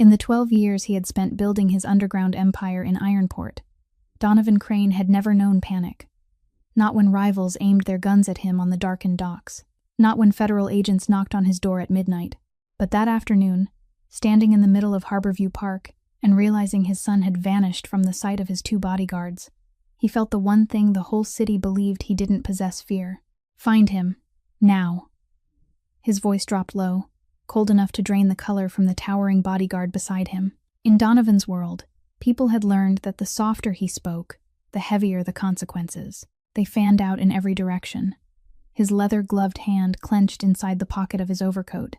In the 12 years he had spent building his underground empire in Ironport, Donovan Crane had never known panic. Not when rivals aimed their guns at him on the darkened docks. Not when federal agents knocked on his door at midnight. But that afternoon, standing in the middle of Harborview Park and realizing his son had vanished from the sight of his 2 bodyguards, he felt the one thing the whole city believed he didn't possess: fear. Find him. Now. His voice dropped low, cold enough to drain the color from the towering bodyguard beside him. In Donovan's world, people had learned that the softer he spoke, the heavier the consequences. They fanned out in every direction. His leather-gloved hand clenched inside the pocket of his overcoat,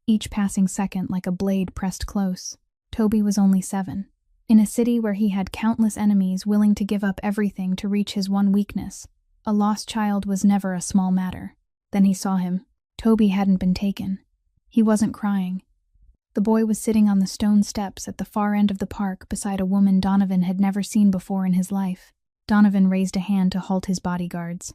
each passing second like a blade pressed close. Toby was only 7. In a city where he had countless enemies willing to give up everything to reach his one weakness, a lost child was never a small matter. Then he saw him. Toby hadn't been taken. He wasn't crying. The boy was sitting on the stone steps at the far end of the park beside a woman Donovan had never seen before in his life. Donovan raised a hand to halt his bodyguards.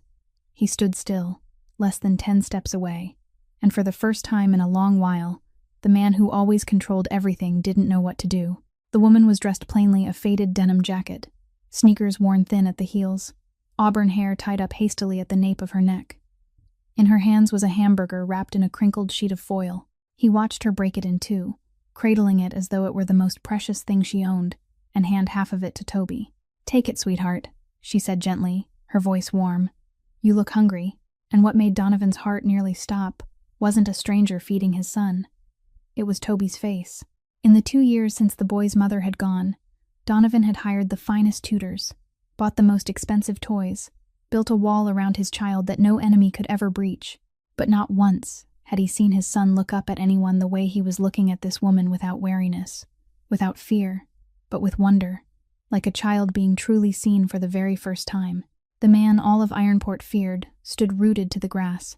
He stood still, less than 10 steps away, and for the first time in a long while, the man who always controlled everything didn't know what to do. The woman was dressed plainly, a faded denim jacket, sneakers worn thin at the heels, auburn hair tied up hastily at the nape of her neck. In her hands was a hamburger wrapped in a crinkled sheet of foil. He watched her break it in 2, cradling it as though it were the most precious thing she owned, and hand half of it to Toby. "Take it, sweetheart," she said gently, her voice warm. "You look hungry," and what made Donovan's heart nearly stop wasn't a stranger feeding his son. It was Toby's face. In the 2 years since the boy's mother had gone, Donovan had hired the finest tutors, bought the most expensive toys, built a wall around his child that no enemy could ever breach. But not once had he seen his son look up at anyone the way he was looking at this woman, without wariness, without fear, but with wonder, like a child being truly seen for the very first time. The man all of Ironport feared stood rooted to the grass,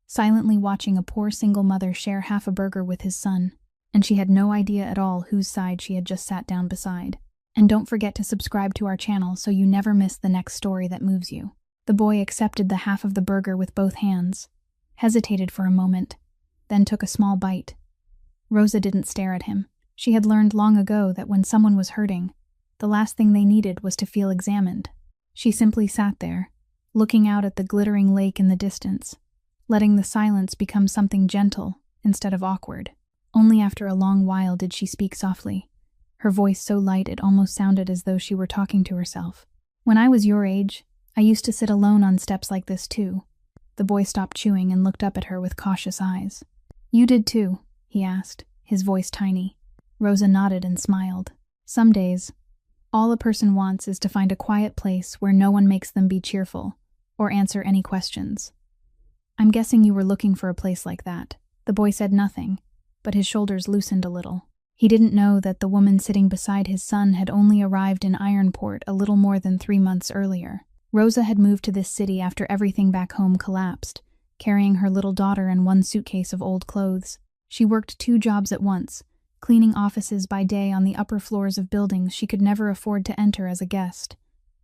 silently watching a poor single mother share half a burger with his son, and she had no idea at all whose side she had just sat down beside. And don't forget to subscribe to our channel so you never miss the next story that moves you. The boy accepted the half of the burger with both hands, hesitated for a moment, then took a small bite. Rosa didn't stare at him. She had learned long ago that when someone was hurting, the last thing they needed was to feel examined. She simply sat there, looking out at the glittering lake in the distance, letting the silence become something gentle instead of awkward. Only after a long while did she speak softly, her voice so light it almost sounded as though she were talking to herself. "When I was your age, I used to sit alone on steps like this too." The boy stopped chewing and looked up at her with cautious eyes. "You did too?" he asked, his voice tiny. Rosa nodded and smiled. "Some days, all a person wants is to find a quiet place where no one makes them be cheerful or answer any questions. I'm guessing you were looking for a place like that." The boy said nothing, but his shoulders loosened a little. He didn't know that the woman sitting beside his son had only arrived in Ironport a little more than 3 months earlier. Rosa had moved to this city after everything back home collapsed, carrying her little daughter and 1 suitcase of old clothes. She worked 2 jobs at once, cleaning offices by day on the upper floors of buildings she could never afford to enter as a guest,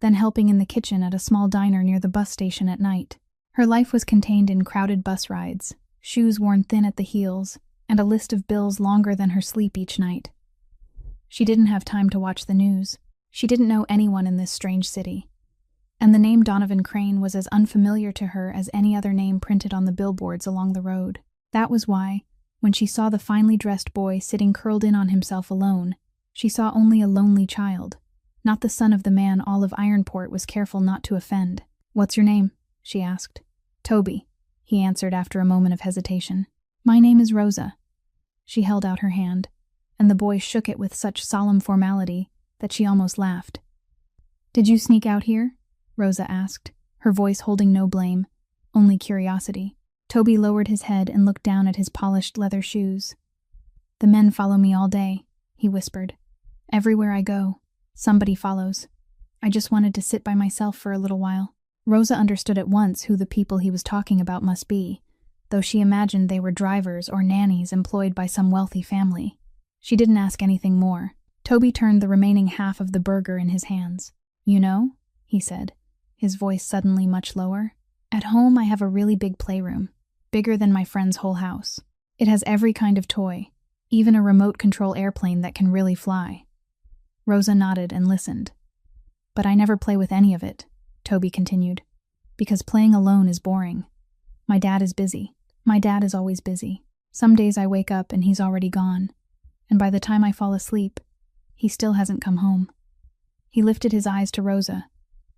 then helping in the kitchen at a small diner near the bus station at night. Her life was contained in crowded bus rides, shoes worn thin at the heels, and a list of bills longer than her sleep each night. She didn't have time to watch the news. She didn't know anyone in this strange city. And the name Donovan Crane was as unfamiliar to her as any other name printed on the billboards along the road. That was why, when she saw the finely dressed boy sitting curled in on himself alone, she saw only a lonely child, not the son of the man all of Ironport was careful not to offend. "What's your name?" she asked. "Toby," he answered after a moment of hesitation. "My name is Rosa." She held out her hand, and the boy shook it with such solemn formality that she almost laughed. "Did you sneak out here?" Rosa asked, her voice holding no blame, only curiosity. Toby lowered his head and looked down at his polished leather shoes. "The men follow me all day," he whispered. "Everywhere I go, somebody follows. I just wanted to sit by myself for a little while." Rosa understood at once who the people he was talking about must be, though she imagined they were drivers or nannies employed by some wealthy family. She didn't ask anything more. Toby turned the remaining half of the burger in his hands. "You know," he said, his voice suddenly much lower, "at home I have a really big playroom, bigger than my friend's whole house. It has every kind of toy, Even a remote control airplane that can really fly. Rosa nodded and listened. But I never play with any of it, Toby continued, because playing alone is boring. My dad is busy. My dad is always busy. Some days I wake up and he's already gone, and by the time I fall asleep, he still hasn't come home. He lifted his eyes to Rosa,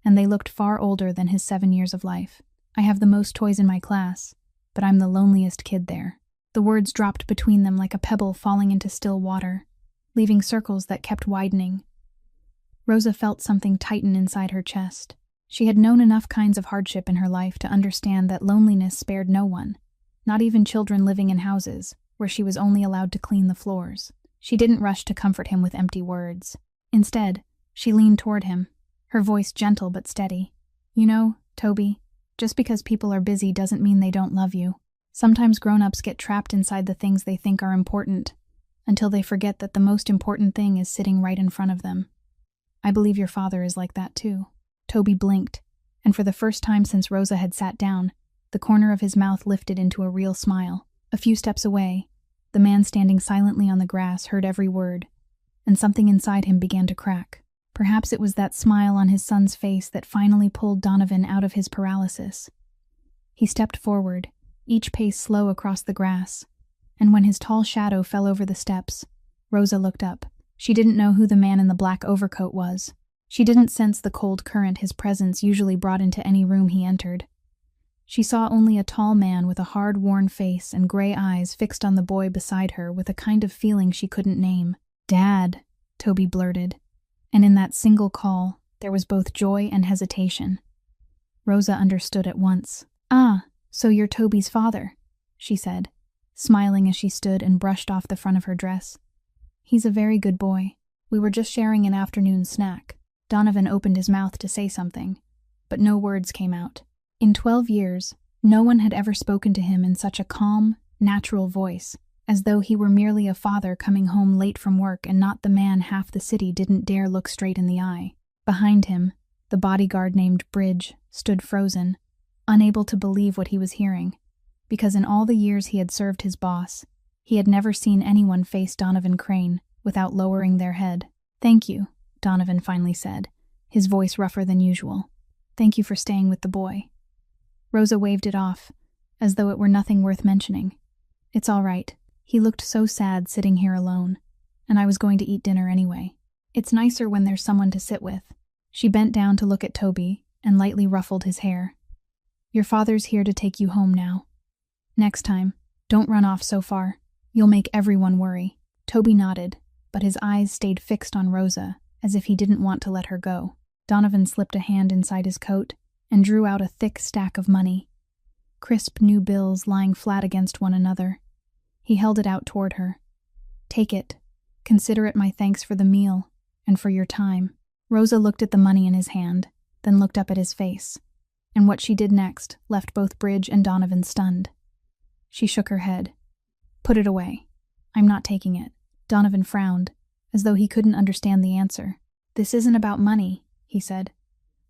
and they looked far older than his 7 years of life. I have the most toys in my class, but I'm the loneliest kid there. The words dropped between them like a pebble falling into still water, leaving circles that kept widening. Rosa felt something tighten inside her chest. She had known enough kinds of hardship in her life to understand that loneliness spared no one, not even children living in houses, where she was only allowed to clean the floors. She didn't rush to comfort him with empty words. Instead, she leaned toward him, her voice gentle but steady. You know, Toby, just because people are busy doesn't mean they don't love you. Sometimes grown-ups get trapped inside the things they think are important, until they forget that the most important thing is sitting right in front of them. I believe your father is like that too. Toby blinked, and for the first time since Rosa had sat down, the corner of his mouth lifted into a real smile. A few steps away, the man standing silently on the grass heard every word, and something inside him began to crack. Perhaps it was that smile on his son's face that finally pulled Donovan out of his paralysis. He stepped forward, each pace slow across the grass, and when his tall shadow fell over the steps, Rosa looked up. She didn't know who the man in the black overcoat was. She didn't sense the cold current his presence usually brought into any room he entered. She saw only a tall man with a hard, worn face and gray eyes fixed on the boy beside her with a kind of feeling she couldn't name. "Dad," Toby blurted, and in that single call, there was both joy and hesitation. Rosa understood at once. "Ah, so you're Toby's father," she said, smiling as she stood and brushed off the front of her dress. "He's a very good boy. We were just sharing an afternoon snack." Donovan opened his mouth to say something, but no words came out. In 12 years, no one had ever spoken to him in such a calm, natural voice, as though he were merely a father coming home late from work and not the man half the city didn't dare look straight in the eye. Behind him, the bodyguard named Bridge stood frozen, unable to believe what he was hearing, because in all the years he had served his boss, he had never seen anyone face Donovan Crane without lowering their head. "Thank you," Donovan finally said, his voice rougher than usual. "Thank you for staying with the boy." Rosa waved it off, as though it were nothing worth mentioning. "It's all right. He looked so sad sitting here alone, and I was going to eat dinner anyway. It's nicer when there's someone to sit with." She bent down to look at Toby and lightly ruffled his hair. "Your father's here to take you home now. Next time, don't run off so far. You'll make everyone worry." Toby nodded, but his eyes stayed fixed on Rosa, as if he didn't want to let her go. Donovan slipped a hand inside his coat and drew out a thick stack of money, crisp new bills lying flat against one another. He held it out toward her. "Take it. Consider it my thanks for the meal and for your time." Rosa looked at the money in his hand, then looked up at his face, and what she did next left both Bridge and Donovan stunned. She shook her head. "Put it away. I'm not taking it." Donovan frowned, as though he couldn't understand the answer. "This isn't about money," he said.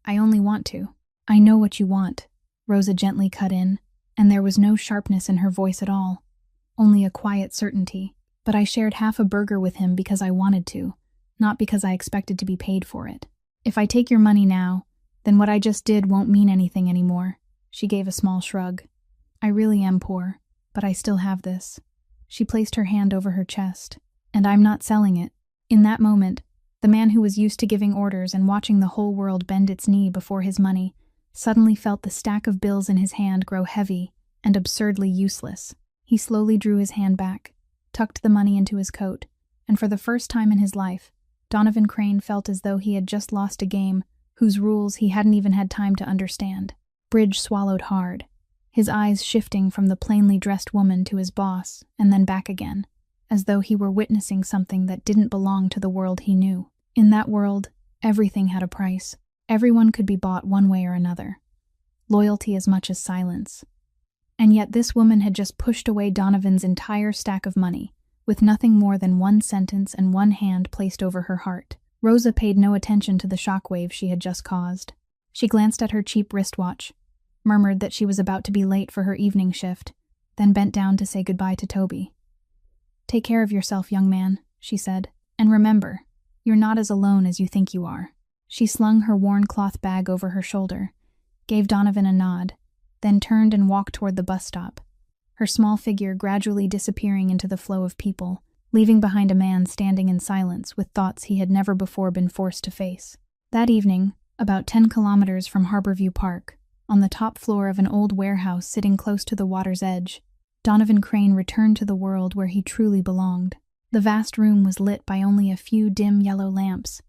"I only want to." "I know what you want," Rosa gently cut in, and there was no sharpness in her voice at all, only a quiet certainty. "But I shared half a burger with him because I wanted to, not because I expected to be paid for it. If I take your money now, then what I just did won't mean anything anymore." She gave a small shrug. "I really am poor, but I still have this." She placed her hand over her chest. "And I'm not selling it." In that moment, the man who was used to giving orders and watching the whole world bend its knee before his money suddenly felt the stack of bills in his hand grow heavy and absurdly useless. He slowly drew his hand back, tucked the money into his coat, and for the first time in his life, Donovan Crane felt as though he had just lost a game whose rules he hadn't even had time to understand. Bridge swallowed hard, his eyes shifting from the plainly dressed woman to his boss and then back again, as though he were witnessing something that didn't belong to the world he knew. In that world, everything had a price. Everyone could be bought one way or another. Loyalty as much as silence. And yet this woman had just pushed away Donovan's entire stack of money, with nothing more than one sentence and one hand placed over her heart. Rosa paid no attention to the shockwave she had just caused. She glanced at her cheap wristwatch, murmured that she was about to be late for her evening shift, then bent down to say goodbye to Toby. "Take care of yourself, young man," she said. "And remember, you're not as alone as you think you are." She slung her worn cloth bag over her shoulder, gave Donovan a nod, then turned and walked toward the bus stop, her small figure gradually disappearing into the flow of people, leaving behind a man standing in silence with thoughts he had never before been forced to face. That evening, about 10 kilometers from Harborview Park, on the top floor of an old warehouse sitting close to the water's edge, Donovan Crane returned to the world where he truly belonged. The vast room was lit by only a few dim yellow lamps,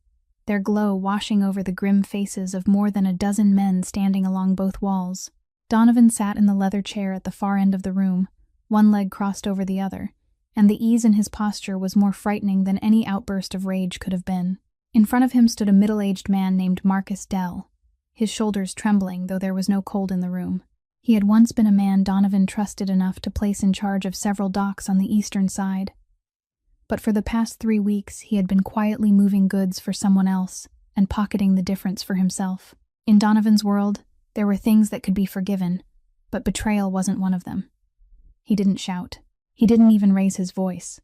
their glow washing over the grim faces of more than a dozen men standing along both walls. Donovan sat in the leather chair at the far end of the room, one leg crossed over the other, and the ease in his posture was more frightening than any outburst of rage could have been. In front of him stood a middle-aged man named Marcus Dell, his shoulders trembling, though there was no cold in the room. He had once been a man Donovan trusted enough to place in charge of several docks on the eastern side. But for the past 3 weeks, he had been quietly moving goods for someone else and pocketing the difference for himself. In Donovan's world, there were things that could be forgiven, but betrayal wasn't one of them. He didn't shout. He didn't even raise his voice.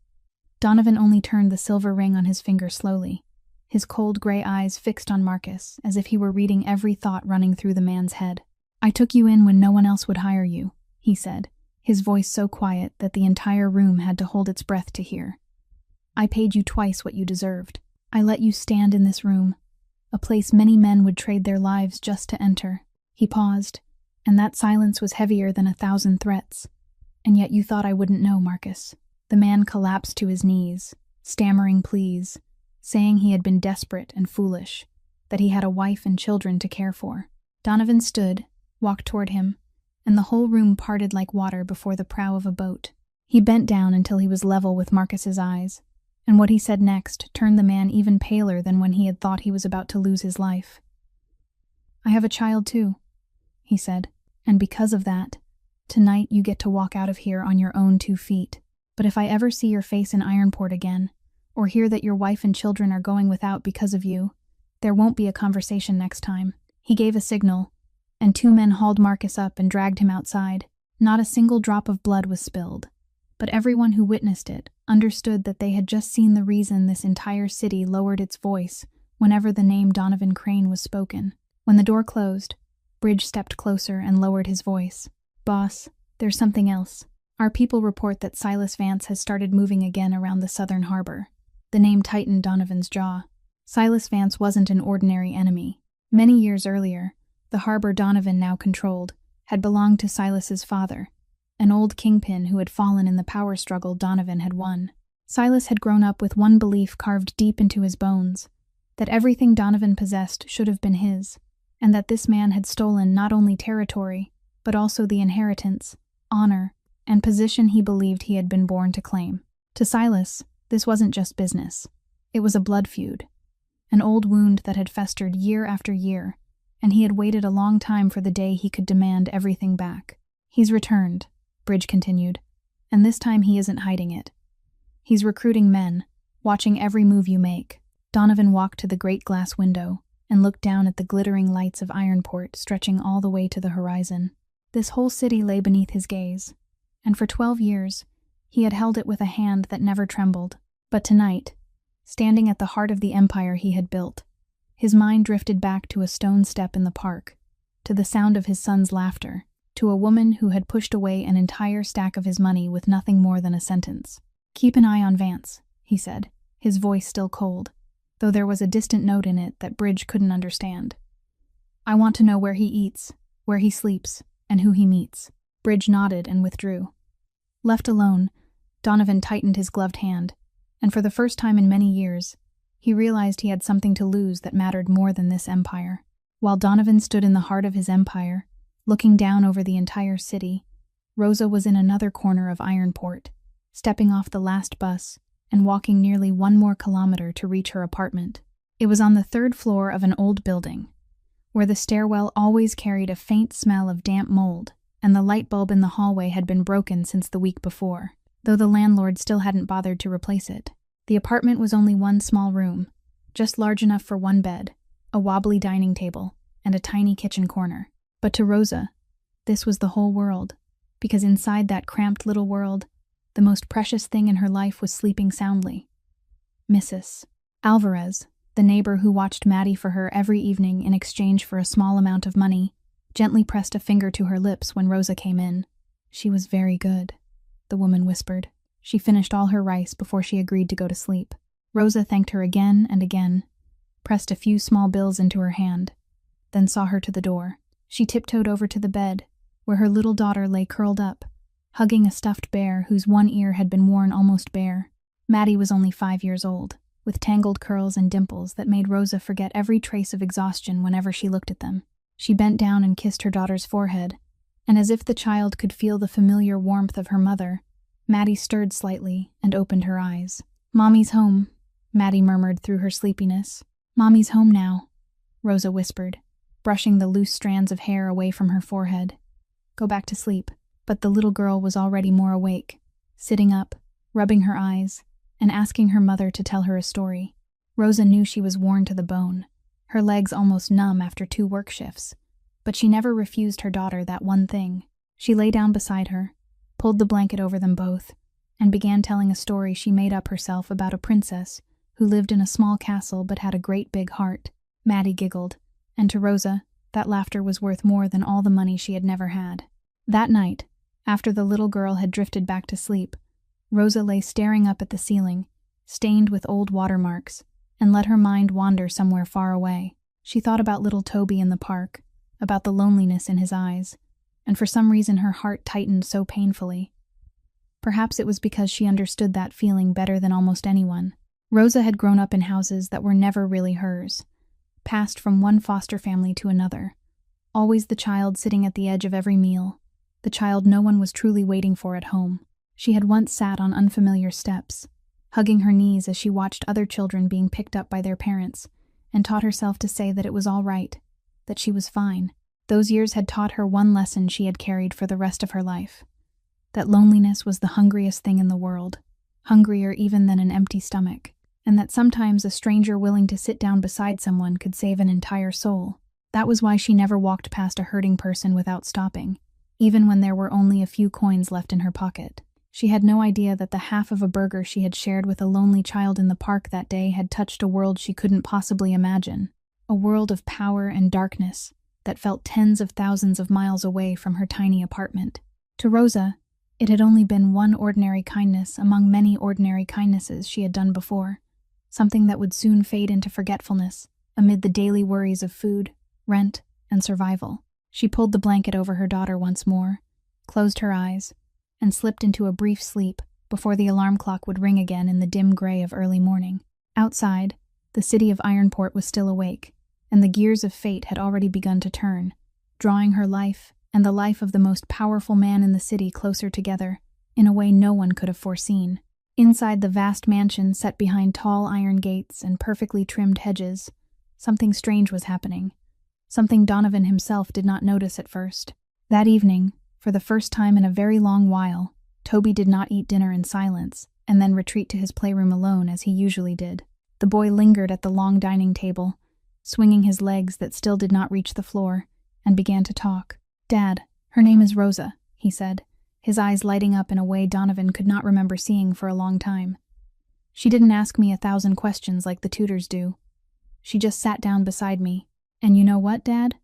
Donovan only turned the silver ring on his finger slowly, his cold gray eyes fixed on Marcus, as if he were reading every thought running through the man's head. "I took you in when no one else would hire you," he said, his voice so quiet that the entire room had to hold its breath to hear. "I paid you twice what you deserved. I let you stand in this room, a place many men would trade their lives just to enter." He paused, and that silence was heavier than 1,000 threats. "And yet you thought I wouldn't know, Marcus." The man collapsed to his knees, stammering pleas, saying he had been desperate and foolish, that he had a wife and children to care for. Donovan stood, walked toward him, and the whole room parted like water before the prow of a boat. He bent down until he was level with Marcus's eyes, and what he said next turned the man even paler than when he had thought he was about to lose his life. "I have a child too," he said, "and because of that, tonight you get to walk out of here on your own 2 feet. But if I ever see your face in Ironport again, or hear that your wife and children are going without because of you, there won't be a conversation next time." He gave a signal, and 2 men hauled Marcus up and dragged him outside. Not a single drop of blood was spilled, but everyone who witnessed it understood that they had just seen the reason this entire city lowered its voice whenever the name Donovan Crane was spoken. When the door closed, Bridge stepped closer and lowered his voice. "Boss, there's something else. Our people report that Silas Vance has started moving again around the southern harbor." The name tightened Donovan's jaw. Silas Vance wasn't an ordinary enemy. Many years earlier, the harbor Donovan now controlled had belonged to Silas's father, an old kingpin who had fallen in the power struggle Donovan had won. Silas had grown up with one belief carved deep into his bones, that everything Donovan possessed should have been his, and that this man had stolen not only territory, but also the inheritance, honor, and position he believed he had been born to claim. To Silas, this wasn't just business. It was a blood feud, an old wound that had festered year after year, and he had waited a long time for the day he could demand everything back. "He's returned," Bridge continued, "and this time he isn't hiding it. He's recruiting men, watching every move you make." Donovan walked to the great glass window and looked down at the glittering lights of Ironport stretching all the way to the horizon. This whole city lay beneath his gaze, and for 12 years, he had held it with a hand that never trembled. But tonight, standing at the heart of the empire he had built, his mind drifted back to a stone step in the park, to the sound of his son's laughter, to a woman who had pushed away an entire stack of his money with nothing more than a sentence. "Keep an eye on Vance," he said, his voice still cold, though there was a distant note in it that Bridge couldn't understand. "I want to know where he eats, where he sleeps, and who he meets." Bridge nodded and withdrew. Left alone, Donovan tightened his gloved hand, and for the first time in many years, he realized he had something to lose that mattered more than this empire. While Donovan stood in the heart of his empire, looking down over the entire city, Rosa was in another corner of Ironport, stepping off the last bus and walking nearly 1 more kilometer to reach her apartment. It was on the 3rd floor of an old building, where the stairwell always carried a faint smell of damp mold, and the light bulb in the hallway had been broken since the week before, though the landlord still hadn't bothered to replace it. The apartment was only one small room, just large enough for 1 bed, a wobbly dining table, and a tiny kitchen corner. But to Rosa, this was the whole world, because inside that cramped little world, The most precious thing in her life was sleeping soundly. Mrs. Alvarez, the neighbor who watched Maddie for her every evening in exchange for a small amount of money, gently pressed a finger to her lips when Rosa came in. "She was very good," the woman whispered. She finished all her rice before she agreed to go to sleep. Rosa thanked her again and again, pressed a few small bills into her hand, then saw her to the door. She tiptoed over to the bed, where her little daughter lay curled up, hugging a stuffed bear whose one ear had been worn almost bare. Maddie was only 5 years old, with tangled curls and dimples that made Rosa forget every trace of exhaustion whenever she looked at them. She bent down and kissed her daughter's forehead, and as if the child could feel the familiar warmth of her mother, Maddie stirred slightly and opened her eyes. "Mommy's home," Maddie murmured through her sleepiness. "Mommy's home now," Rosa whispered, brushing the loose strands of hair away from her forehead. "Go back to sleep." But the little girl was already more awake, sitting up, rubbing her eyes, and asking her mother to tell her a story. Rosa knew she was worn to the bone, her legs almost numb after 2 work shifts, but she never refused her daughter that one thing. She lay down beside her, pulled the blanket over them both, and began telling a story she made up herself about a princess who lived in a small castle but had a great big heart. Maddie giggled, and to Rosa, that laughter was worth more than all the money she had never had. That night, after the little girl had drifted back to sleep, Rosa lay staring up at the ceiling, stained with old watermarks, and let her mind wander somewhere far away. She thought about little Toby in the park, about the loneliness in his eyes, and for some reason her heart tightened so painfully. Perhaps it was because she understood that feeling better than almost anyone. Rosa had grown up in houses that were never really hers, passed from one foster family to another, always the child sitting at the edge of every meal, the child no one was truly waiting for at home. She had once sat on unfamiliar steps, hugging her knees as she watched other children being picked up by their parents, and taught herself to say that it was all right, that she was fine. Those years had taught her one lesson she had carried for the rest of her life: that loneliness was the hungriest thing in the world, hungrier even than an empty stomach, and that sometimes a stranger willing to sit down beside someone could save an entire soul. That was why she never walked past a hurting person without stopping, even when there were only a few coins left in her pocket. She had no idea that the half of a burger she had shared with a lonely child in the park that day had touched a world she couldn't possibly imagine, a world of power and darkness that felt tens of thousands of miles away from her tiny apartment. To Rosa, it had only been one ordinary kindness among many ordinary kindnesses she had done before, something that would soon fade into forgetfulness amid the daily worries of food, rent, and survival. She pulled the blanket over her daughter once more, closed her eyes, and slipped into a brief sleep before the alarm clock would ring again in the dim gray of early morning. Outside, the city of Ironport was still awake, and the gears of fate had already begun to turn, drawing her life and the life of the most powerful man in the city closer together in a way no one could have foreseen. Inside the vast mansion set behind tall iron gates and perfectly trimmed hedges, something strange was happening, something Donovan himself did not notice at first. That evening, for the first time in a very long while, Toby did not eat dinner in silence and then retreat to his playroom alone as he usually did. The boy lingered at the long dining table, swinging his legs that still did not reach the floor, and began to talk. "Dad, her name is Rosa," he said, his eyes lighting up in a way Donovan could not remember seeing for a long time. "She didn't ask me 1,000 questions like the tutors do. She just sat down beside me. And you know what, Dad?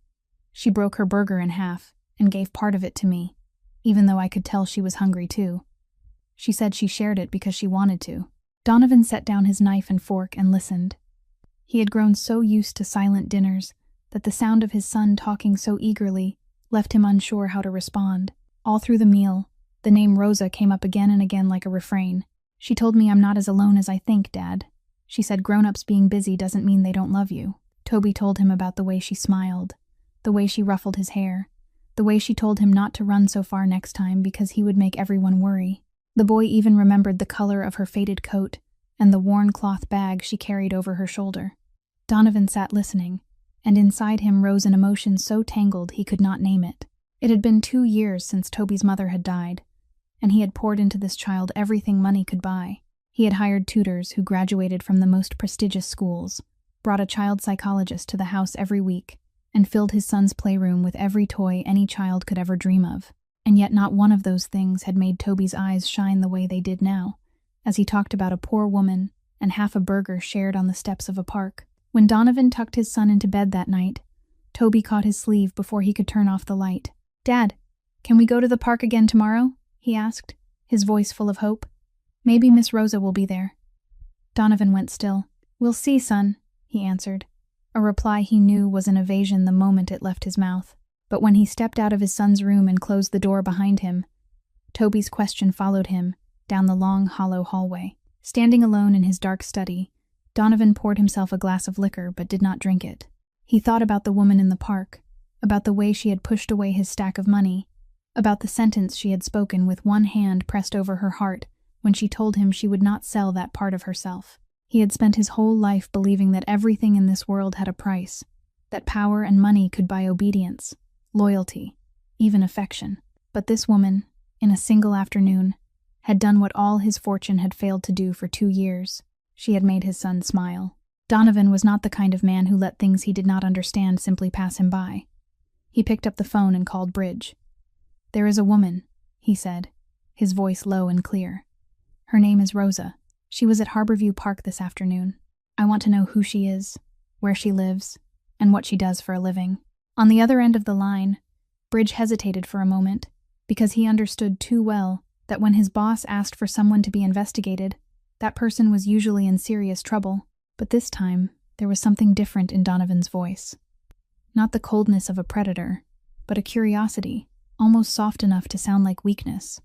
She broke her burger in half and gave part of it to me, even though I could tell she was hungry too. She said she shared it because she wanted to." Donovan set down his knife and fork and listened. He had grown so used to silent dinners that the sound of his son talking so eagerly left him unsure how to respond. All through the meal, the name Rosa came up again and again like a refrain. "She told me I'm not as alone as I think, Dad. She said grown-ups being busy doesn't mean they don't love you." Toby told him about the way she smiled, the way she ruffled his hair, the way she told him not to run so far next time because he would make everyone worry. The boy even remembered the color of her faded coat and the worn cloth bag she carried over her shoulder. Donovan sat listening, and inside him rose an emotion so tangled he could not name it. It had been 2 years since Toby's mother had died, and he had poured into this child everything money could buy. He had hired tutors who graduated from the most prestigious schools, brought a child psychologist to the house every week, and filled his son's playroom with every toy any child could ever dream of. And yet not one of those things had made Toby's eyes shine the way they did now, as he talked about a poor woman and half a burger shared on the steps of a park. When Donovan tucked his son into bed that night, Toby caught his sleeve before he could turn off the light. "Dad, can we go to the park again tomorrow?" he asked, his voice full of hope. "Maybe Miss Rosa will be there." Donovan went still. "We'll see, son," he answered, a reply he knew was an evasion the moment it left his mouth. But when he stepped out of his son's room and closed the door behind him, Toby's question followed him down the long, hollow hallway. Standing alone in his dark study, Donovan poured himself a glass of liquor but did not drink it. He thought about the woman in the park, about the way she had pushed away his stack of money, about the sentence she had spoken with one hand pressed over her heart when she told him she would not sell that part of herself. He had spent his whole life believing that everything in this world had a price, that power and money could buy obedience, loyalty, even affection. But this woman, in a single afternoon, had done what all his fortune had failed to do for 2 years. She had made his son smile. Donovan was not the kind of man who let things he did not understand simply pass him by. He picked up the phone and called Bridge. "There is a woman," he said, his voice low and clear. "Her name is Rosa. She was at Harborview Park this afternoon. I want to know who she is, where she lives, and what she does for a living." On the other end of the line, Bridge hesitated for a moment, because he understood too well that when his boss asked for someone to be investigated, that person was usually in serious trouble. But this time, there was something different in Donovan's voice. Not the coldness of a predator, but a curiosity, almost soft enough to sound like weakness.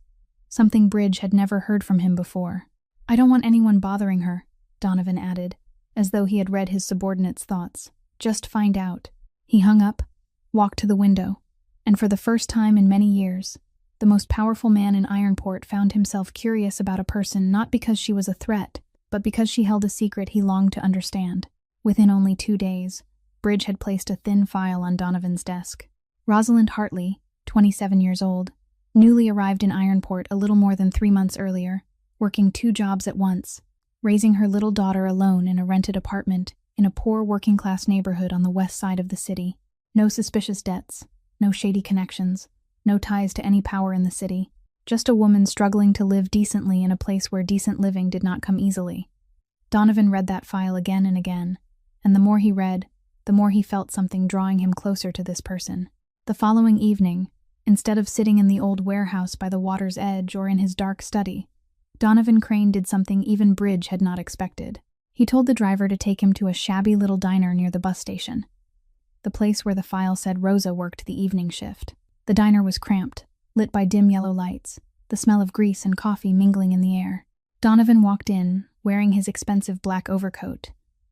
Something Bridge had never heard from him before. "I don't want anyone bothering her," Donovan added, as though he had read his subordinate's thoughts. "Just find out." He hung up, walked to the window, and for the first time in many years, the most powerful man in Ironport found himself curious about a person not because she was a threat, but because she held a secret he longed to understand. Within only 2 days, Bridge had placed a thin file on Donovan's desk. Rosalind Hartley, 27 years old, newly arrived in Ironport a little more than 3 months earlier, working 2 jobs at once, raising her little daughter alone in a rented apartment in a poor working-class neighborhood on the west side of the city. No suspicious debts, no shady connections, no ties to any power in the city. Just a woman struggling to live decently in a place where decent living did not come easily. Donovan read that file again and again, and the more he read, the more he felt something drawing him closer to this person. The following evening, instead of sitting in the old warehouse by the water's edge or in his dark study, Donovan Crane did something even Bridge had not expected. He told the driver to take him to a shabby little diner near the bus station, the place where the file said Rosa worked the evening shift. The diner was cramped, lit by dim yellow lights, the smell of grease and coffee mingling in the air. Donovan walked in, wearing his expensive black overcoat,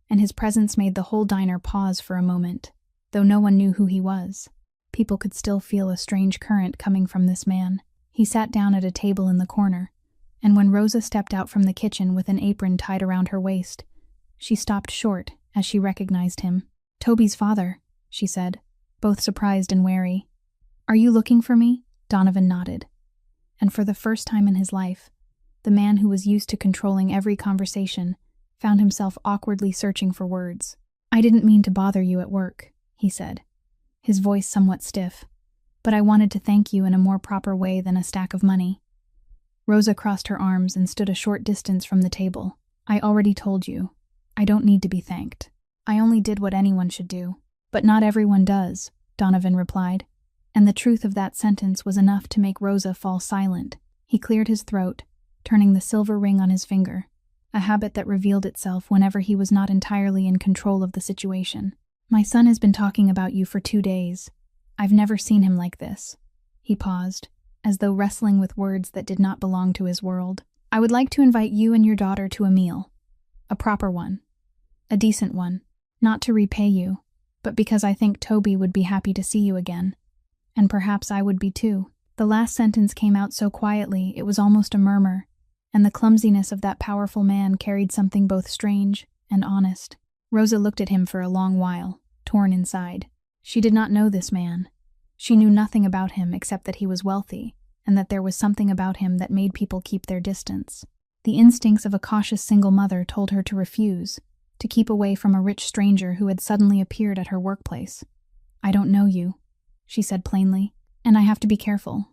and his presence made the whole diner pause for a moment. Though no one knew who he was, people could still feel a strange current coming from this man. He sat down at a table in the corner, and when Rosa stepped out from the kitchen with an apron tied around her waist, she stopped short as she recognized him. "Toby's father," she said, both surprised and wary. "Are you looking for me?" Donovan nodded. And for the first time in his life, the man who was used to controlling every conversation found himself awkwardly searching for words. "I didn't mean to bother you at work," he said, his voice somewhat stiff, "but I wanted to thank you in a more proper way than a stack of money." Rosa crossed her arms and stood a short distance from the table. "I already told you. I don't need to be thanked. I only did what anyone should do." "But not everyone does," Donovan replied, and the truth of that sentence was enough to make Rosa fall silent. He cleared his throat, turning the silver ring on his finger, a habit that revealed itself whenever he was not entirely in control of the situation. "My son has been talking about you for 2 days. I've never seen him like this." He paused, as though wrestling with words that did not belong to his world. "I would like to invite you and your daughter to a meal. A proper one. A decent one. Not to repay you, but because I think Toby would be happy to see you again. And perhaps I would be too." The last sentence came out so quietly it was almost a murmur, and the clumsiness of that powerful man carried something both strange and honest. Rosa looked at him for a long while, torn inside. She did not know this man. She knew nothing about him except that he was wealthy, and that there was something about him that made people keep their distance. The instincts of a cautious single mother told her to refuse, to keep away from a rich stranger who had suddenly appeared at her workplace. "I don't know you," she said plainly, "and I have to be careful.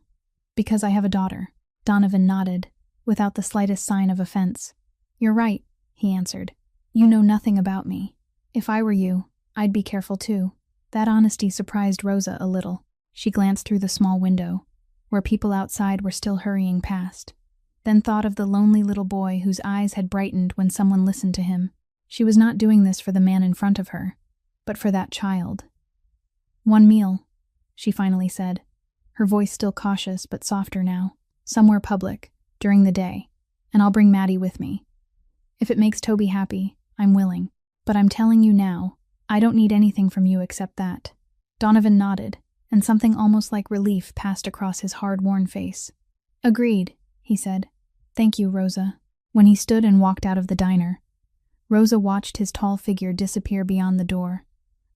Because I have a daughter. Donovan nodded, without the slightest sign of offense. You're right, he answered. You know nothing about me. If I were you, I'd be careful too. That honesty surprised Rosa a little. She glanced through the small window, where people outside were still hurrying past, then thought of the lonely little boy whose eyes had brightened when someone listened to him. She was not doing this for the man in front of her, but for that child. One meal, she finally said, her voice still cautious but softer now. Somewhere public, during the day, and I'll bring Maddie with me. If it makes Toby happy, I'm willing. But I'm telling you now, I don't need anything from you except that. Donovan nodded, and something almost like relief passed across his hard-worn face. Agreed, he said. Thank you, Rosa. When he stood and walked out of the diner, Rosa watched his tall figure disappear beyond the door,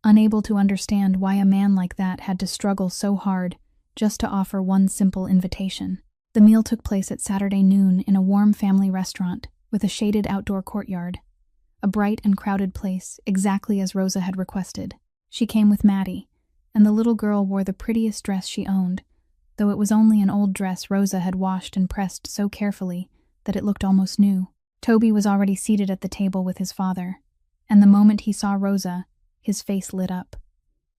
unable to understand why a man like that had to struggle so hard just to offer one simple invitation. The meal took place at Saturday noon in a warm family restaurant with a shaded outdoor courtyard. A bright and crowded place, exactly as Rosa had requested. She came with Maddie, and the little girl wore the prettiest dress she owned, though it was only an old dress Rosa had washed and pressed so carefully that it looked almost new. Toby was already seated at the table with his father, and the moment he saw Rosa, his face lit up.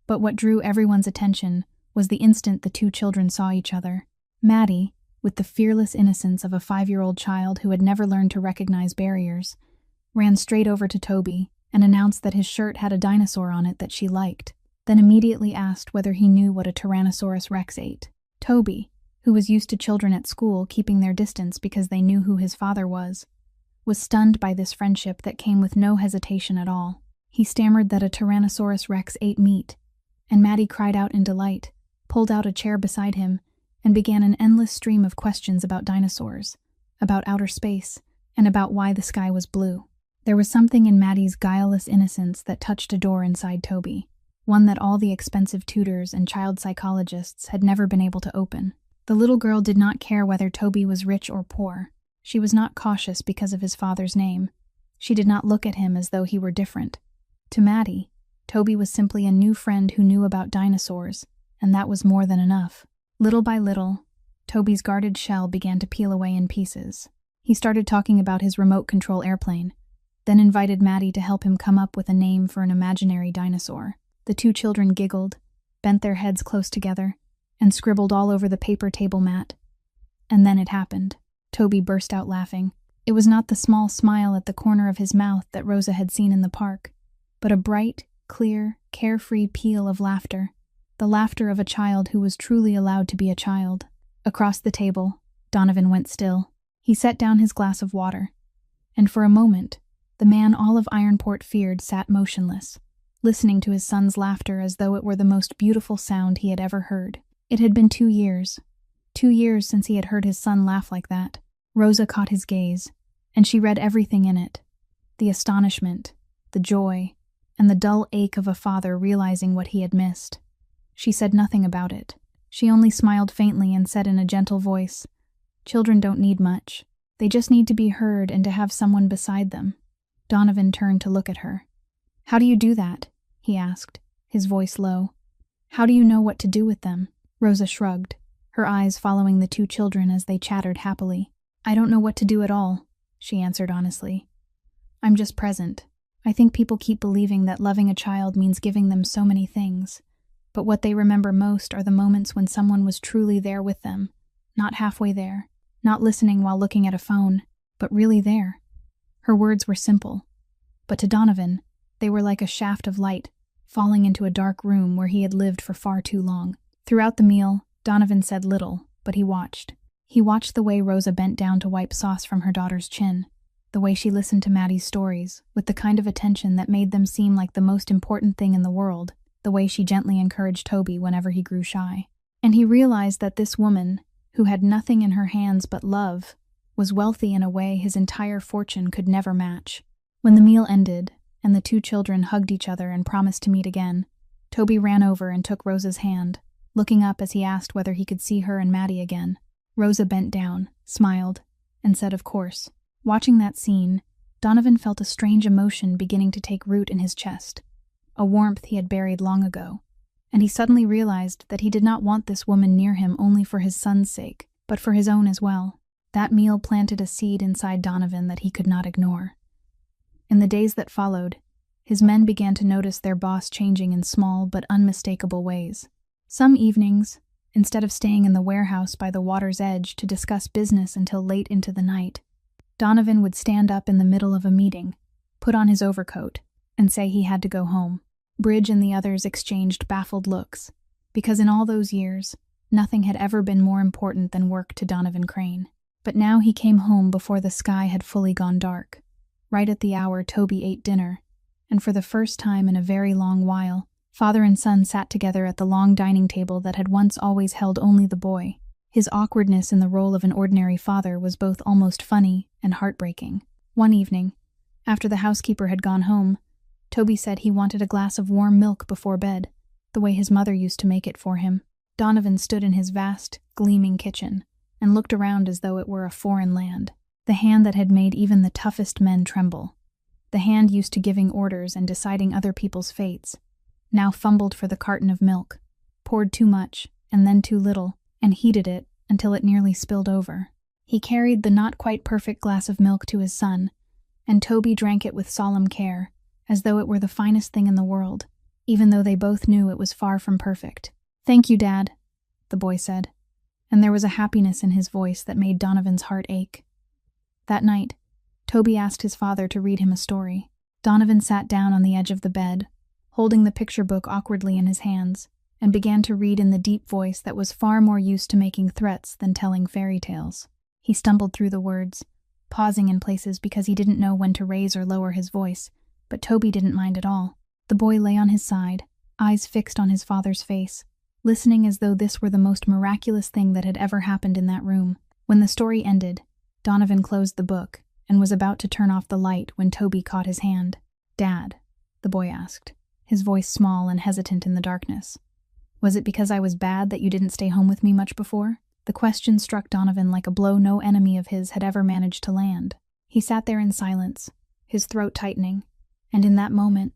But what drew everyone's attention was the instant the two children saw each other. Maddie, with the fearless innocence of a 5-year-old child who had never learned to recognize barriers, ran straight over to Toby and announced that his shirt had a dinosaur on it that she liked, then immediately asked whether he knew what a Tyrannosaurus Rex ate. Toby, who was used to children at school keeping their distance because they knew who his father was stunned by this friendship that came with no hesitation at all. He stammered that a Tyrannosaurus Rex ate meat, and Maddie cried out in delight, pulled out a chair beside him, and began an endless stream of questions about dinosaurs, about outer space, and about why the sky was blue. There was something in Maddie's guileless innocence that touched a door inside Toby, one that all the expensive tutors and child psychologists had never been able to open. The little girl did not care whether Toby was rich or poor. She was not cautious because of his father's name. She did not look at him as though he were different. To Maddie, Toby was simply a new friend who knew about dinosaurs, and that was more than enough. Little by little, Toby's guarded shell began to peel away in pieces. He started talking about his remote control airplane, then invited Maddie to help him come up with a name for an imaginary dinosaur. The two children giggled, bent their heads close together, and scribbled all over the paper table mat. And then it happened. Toby burst out laughing. It was not the small smile at the corner of his mouth that Rosa had seen in the park, but a bright, clear, carefree peal of laughter, the laughter of a child who was truly allowed to be a child. Across the table, Donovan went still. He set down his glass of water, and for a moment, the man all of Ironport feared sat motionless, listening to his son's laughter as though it were the most beautiful sound he had ever heard. It had been 2 years. 2 years since he had heard his son laugh like that. Rosa caught his gaze, and she read everything in it. The astonishment, the joy, and the dull ache of a father realizing what he had missed. She said nothing about it. She only smiled faintly and said in a gentle voice, "Children don't need much. They just need to be heard and to have someone beside them." Donovan turned to look at her. "How do you do that?" he asked, his voice low. "How do you know what to do with them?" Rosa shrugged, her eyes following the two children as they chattered happily. "I don't know what to do at all," she answered honestly. "I'm just present. I think people keep believing that loving a child means giving them so many things, but what they remember most are the moments when someone was truly there with them, not halfway there, not listening while looking at a phone, but really there." Her words were simple, but to Donovan, they were like a shaft of light falling into a dark room where he had lived for far too long. Throughout the meal, Donovan said little, but he watched. He watched the way Rosa bent down to wipe sauce from her daughter's chin, the way she listened to Maddie's stories with the kind of attention that made them seem like the most important thing in the world, the way she gently encouraged Toby whenever he grew shy. And he realized that this woman, who had nothing in her hands but love, was wealthy in a way his entire fortune could never match. When the meal ended, and the two children hugged each other and promised to meet again, Toby ran over and took Rosa's hand, looking up as he asked whether he could see her and Maddie again. Rosa bent down, smiled, and said of course. Watching that scene, Donovan felt a strange emotion beginning to take root in his chest, a warmth he had buried long ago, and he suddenly realized that he did not want this woman near him only for his son's sake. but for his own as well. That meal planted a seed inside Donovan that he could not ignore. In the days that followed, his men began to notice their boss changing in small but unmistakable ways. Some evenings, instead of staying in the warehouse by the water's edge to discuss business until late into the night, Donovan would stand up in the middle of a meeting, put on his overcoat, and say he had to go home. Bridge and the others exchanged baffled looks, because in all those years, nothing had ever been more important than work to Donovan Crane. But now he came home before the sky had fully gone dark, right at the hour Toby ate dinner, and for the first time in a very long while, father and son sat together at the long dining table that had once always held only the boy. His awkwardness in the role of an ordinary father was both almost funny and heartbreaking. One evening, after the housekeeper had gone home, Toby said he wanted a glass of warm milk before bed, the way his mother used to make it for him. Donovan stood in his vast, gleaming kitchen and looked around as though it were a foreign land. The hand that had made even the toughest men tremble, the hand used to giving orders and deciding other people's fates, now fumbled for the carton of milk, poured too much and then too little, and heated it until it nearly spilled over. He carried the not quite perfect glass of milk to his son, and Toby drank it with solemn care, as though it were the finest thing in the world, even though they both knew it was far from perfect. "Thank you, Dad," the boy said, and there was a happiness in his voice that made Donovan's heart ache. That night, Toby asked his father to read him a story. Donovan sat down on the edge of the bed, holding the picture book awkwardly in his hands, and began to read in the deep voice that was far more used to making threats than telling fairy tales. He stumbled through the words, pausing in places because he didn't know when to raise or lower his voice, but Toby didn't mind at all. The boy lay on his side, eyes fixed on his father's face, listening as though this were the most miraculous thing that had ever happened in that room. When the story ended, Donovan closed the book and was about to turn off the light when Toby caught his hand. "Dad," the boy asked, his voice small and hesitant in the darkness. "Was it because I was bad that you didn't stay home with me much before?" The question struck Donovan like a blow no enemy of his had ever managed to land. He sat there in silence, his throat tightening, and in that moment,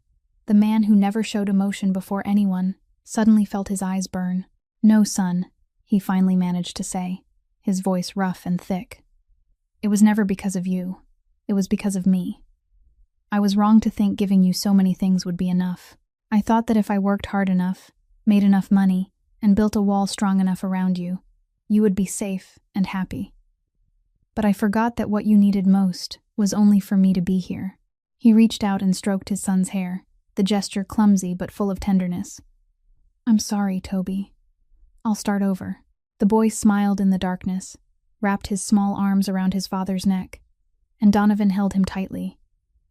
the man who never showed emotion before anyone suddenly felt his eyes burn. "No, son," he finally managed to say, his voice rough and thick. "It was never because of you. It was because of me. I was wrong to think giving you so many things would be enough. I thought that if I worked hard enough, made enough money, and built a wall strong enough around you, you would be safe and happy. But I forgot that what you needed most was only for me to be here." He reached out and stroked his son's hair, the gesture clumsy but full of tenderness. "I'm sorry, Toby. I'll start over." The boy smiled in the darkness, wrapped his small arms around his father's neck, and Donovan held him tightly,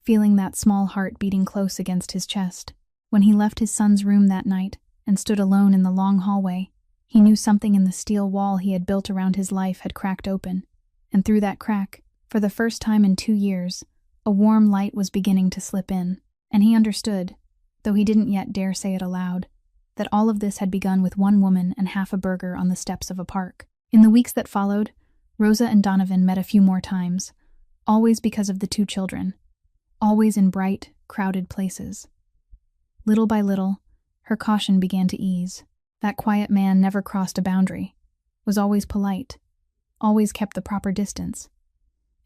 feeling that small heart beating close against his chest. When he left his son's room that night and stood alone in the long hallway, he knew something in the steel wall he had built around his life had cracked open, and through that crack, for the first time in 2 years, a warm light was beginning to slip in, and he understood, though he didn't yet dare say it aloud, that all of this had begun with one woman and half a burger on the steps of a park. In the weeks that followed, Rosa and Donovan met a few more times, always because of the 2 children, always in bright, crowded places. Little by little, her caution began to ease. That quiet man never crossed a boundary, was always polite, always kept the proper distance,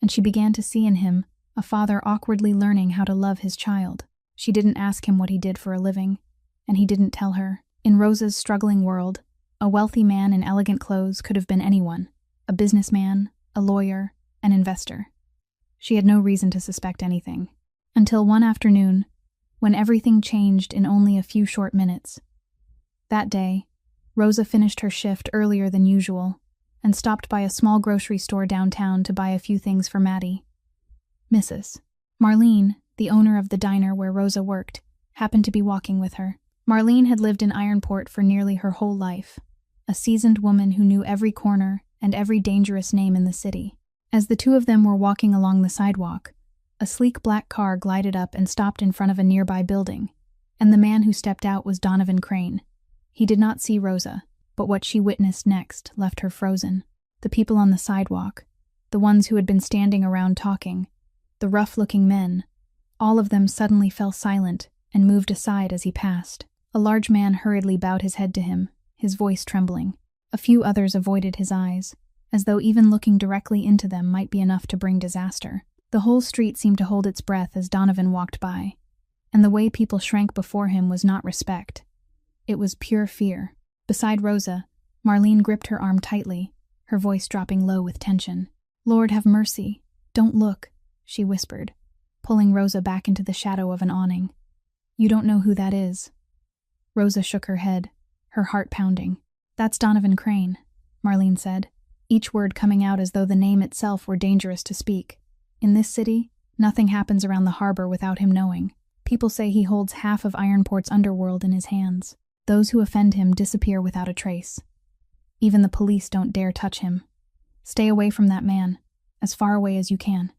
and she began to see in him a father awkwardly learning how to love his child. She didn't ask him what he did for a living, and he didn't tell her. In Rosa's struggling world, a wealthy man in elegant clothes could have been anyone, a businessman, a lawyer, an investor. She had no reason to suspect anything, until one afternoon, when everything changed in only a few short minutes. That day, Rosa finished her shift earlier than usual and stopped by a small grocery store downtown to buy a few things for Maddie. Mrs. Marlene, the owner of the diner where Rosa worked, happened to be walking with her. Marlene had lived in Ironport for nearly her whole life, a seasoned woman who knew every corner and every dangerous name in the city. As the 2 of them were walking along the sidewalk, a sleek black car glided up and stopped in front of a nearby building, and the man who stepped out was Donovan Crane. He did not see Rosa, but what she witnessed next left her frozen. The people on the sidewalk, the ones who had been standing around talking, the rough-looking men, all of them suddenly fell silent and moved aside as he passed. A large man hurriedly bowed his head to him, his voice trembling. A few others avoided his eyes, as though even looking directly into them might be enough to bring disaster. The whole street seemed to hold its breath as Donovan walked by, and the way people shrank before him was not respect. It was pure fear. Beside Rosa, Marlene gripped her arm tightly, her voice dropping low with tension. "Lord, have mercy. Don't look," she whispered, pulling Rosa back into the shadow of an awning. "You don't know who that is." Rosa shook her head, her heart pounding. "That's Donovan Crane," Marlene said, each word coming out as though the name itself were dangerous to speak. "In this city, nothing happens around the harbor without him knowing. People say he holds half of Ironport's underworld in his hands. Those who offend him disappear without a trace. Even the police don't dare touch him. Stay away from that man, as far away as you can."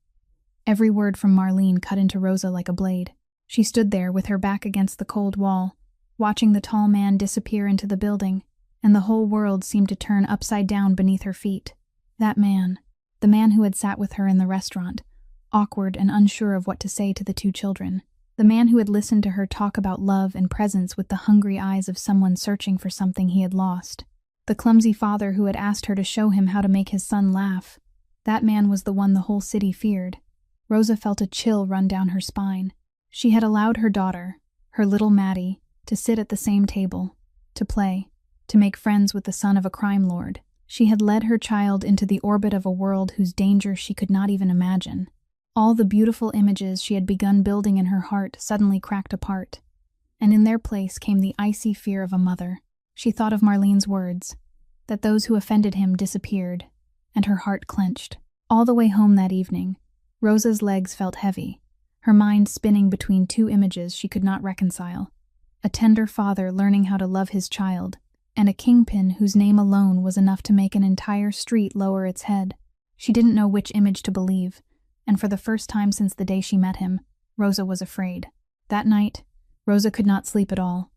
Every word from Marlene cut into Rosa like a blade. She stood there with her back against the cold wall, watching the tall man disappear into the building, and the whole world seemed to turn upside down beneath her feet. That man, the man who had sat with her in the restaurant, awkward and unsure of what to say to the two children. The man who had listened to her talk about love and presence with the hungry eyes of someone searching for something he had lost. The clumsy father who had asked her to show him how to make his son laugh. That man was the one the whole city feared. Rosa felt a chill run down her spine. She had allowed her daughter, her little Maddie, to sit at the same table, to play, to make friends with the son of a crime lord. She had led her child into the orbit of a world whose danger she could not even imagine. All the beautiful images she had begun building in her heart suddenly cracked apart, and in their place came the icy fear of a mother. She thought of Marlene's words, that those who offended him disappeared, and her heart clenched. All the way home that evening, Rosa's legs felt heavy, her mind spinning between two images she could not reconcile. A tender father learning how to love his child, and a kingpin whose name alone was enough to make an entire street lower its head. She didn't know which image to believe, and for the first time since the day she met him, Rosa was afraid. That night, Rosa could not sleep at all.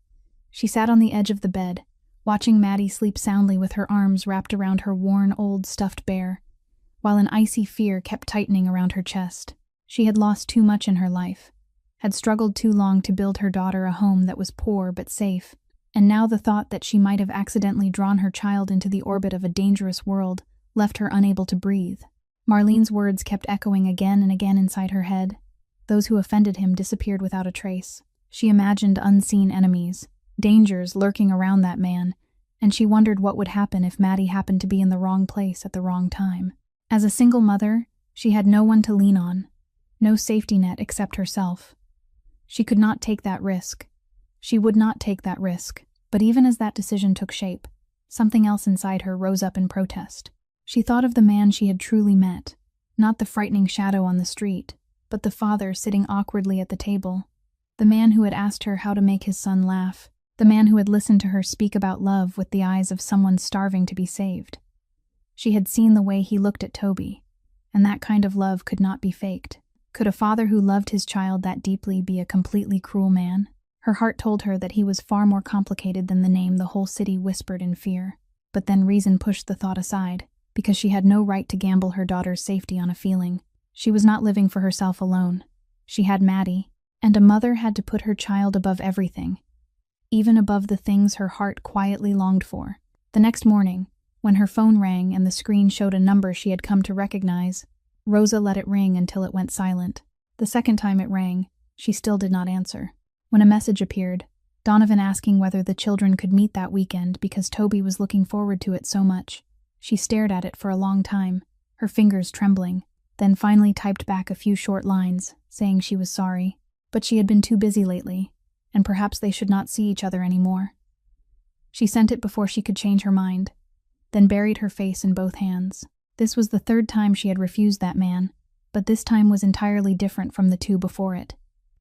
She sat on the edge of the bed, watching Maddie sleep soundly with her arms wrapped around her worn old stuffed bear, while an icy fear kept tightening around her chest. She had lost too much in her life, had struggled too long to build her daughter a home that was poor but safe, and now the thought that she might have accidentally drawn her child into the orbit of a dangerous world left her unable to breathe. Marlene's words kept echoing again and again inside her head. Those who offended him disappeared without a trace. She imagined unseen enemies, dangers lurking around that man, and she wondered what would happen if Maddie happened to be in the wrong place at the wrong time. As a single mother, she had no one to lean on, no safety net except herself. She could not take that risk. She would not take that risk. But even as that decision took shape, something else inside her rose up in protest. She thought of the man she had truly met, not the frightening shadow on the street, but the father sitting awkwardly at the table, the man who had asked her how to make his son laugh, the man who had listened to her speak about love with the eyes of someone starving to be saved. She had seen the way he looked at Toby, and that kind of love could not be faked. Could a father who loved his child that deeply be a completely cruel man? Her heart told her that he was far more complicated than the name the whole city whispered in fear. But then reason pushed the thought aside, because she had no right to gamble her daughter's safety on a feeling. She was not living for herself alone. She had Maddie, and a mother had to put her child above everything, even above the things her heart quietly longed for. The next morning, when her phone rang and the screen showed a number she had come to recognize, Rosa let it ring until it went silent. The second time it rang, she still did not answer. When a message appeared, Donovan asking whether the children could meet that weekend because Toby was looking forward to it so much. She stared at it for a long time, her fingers trembling, then finally typed back a few short lines, saying she was sorry, but she had been too busy lately, and perhaps they should not see each other anymore. She sent it before she could change her mind, then buried her face in both hands. This was the third time she had refused that man, but this time was entirely different from the two before it.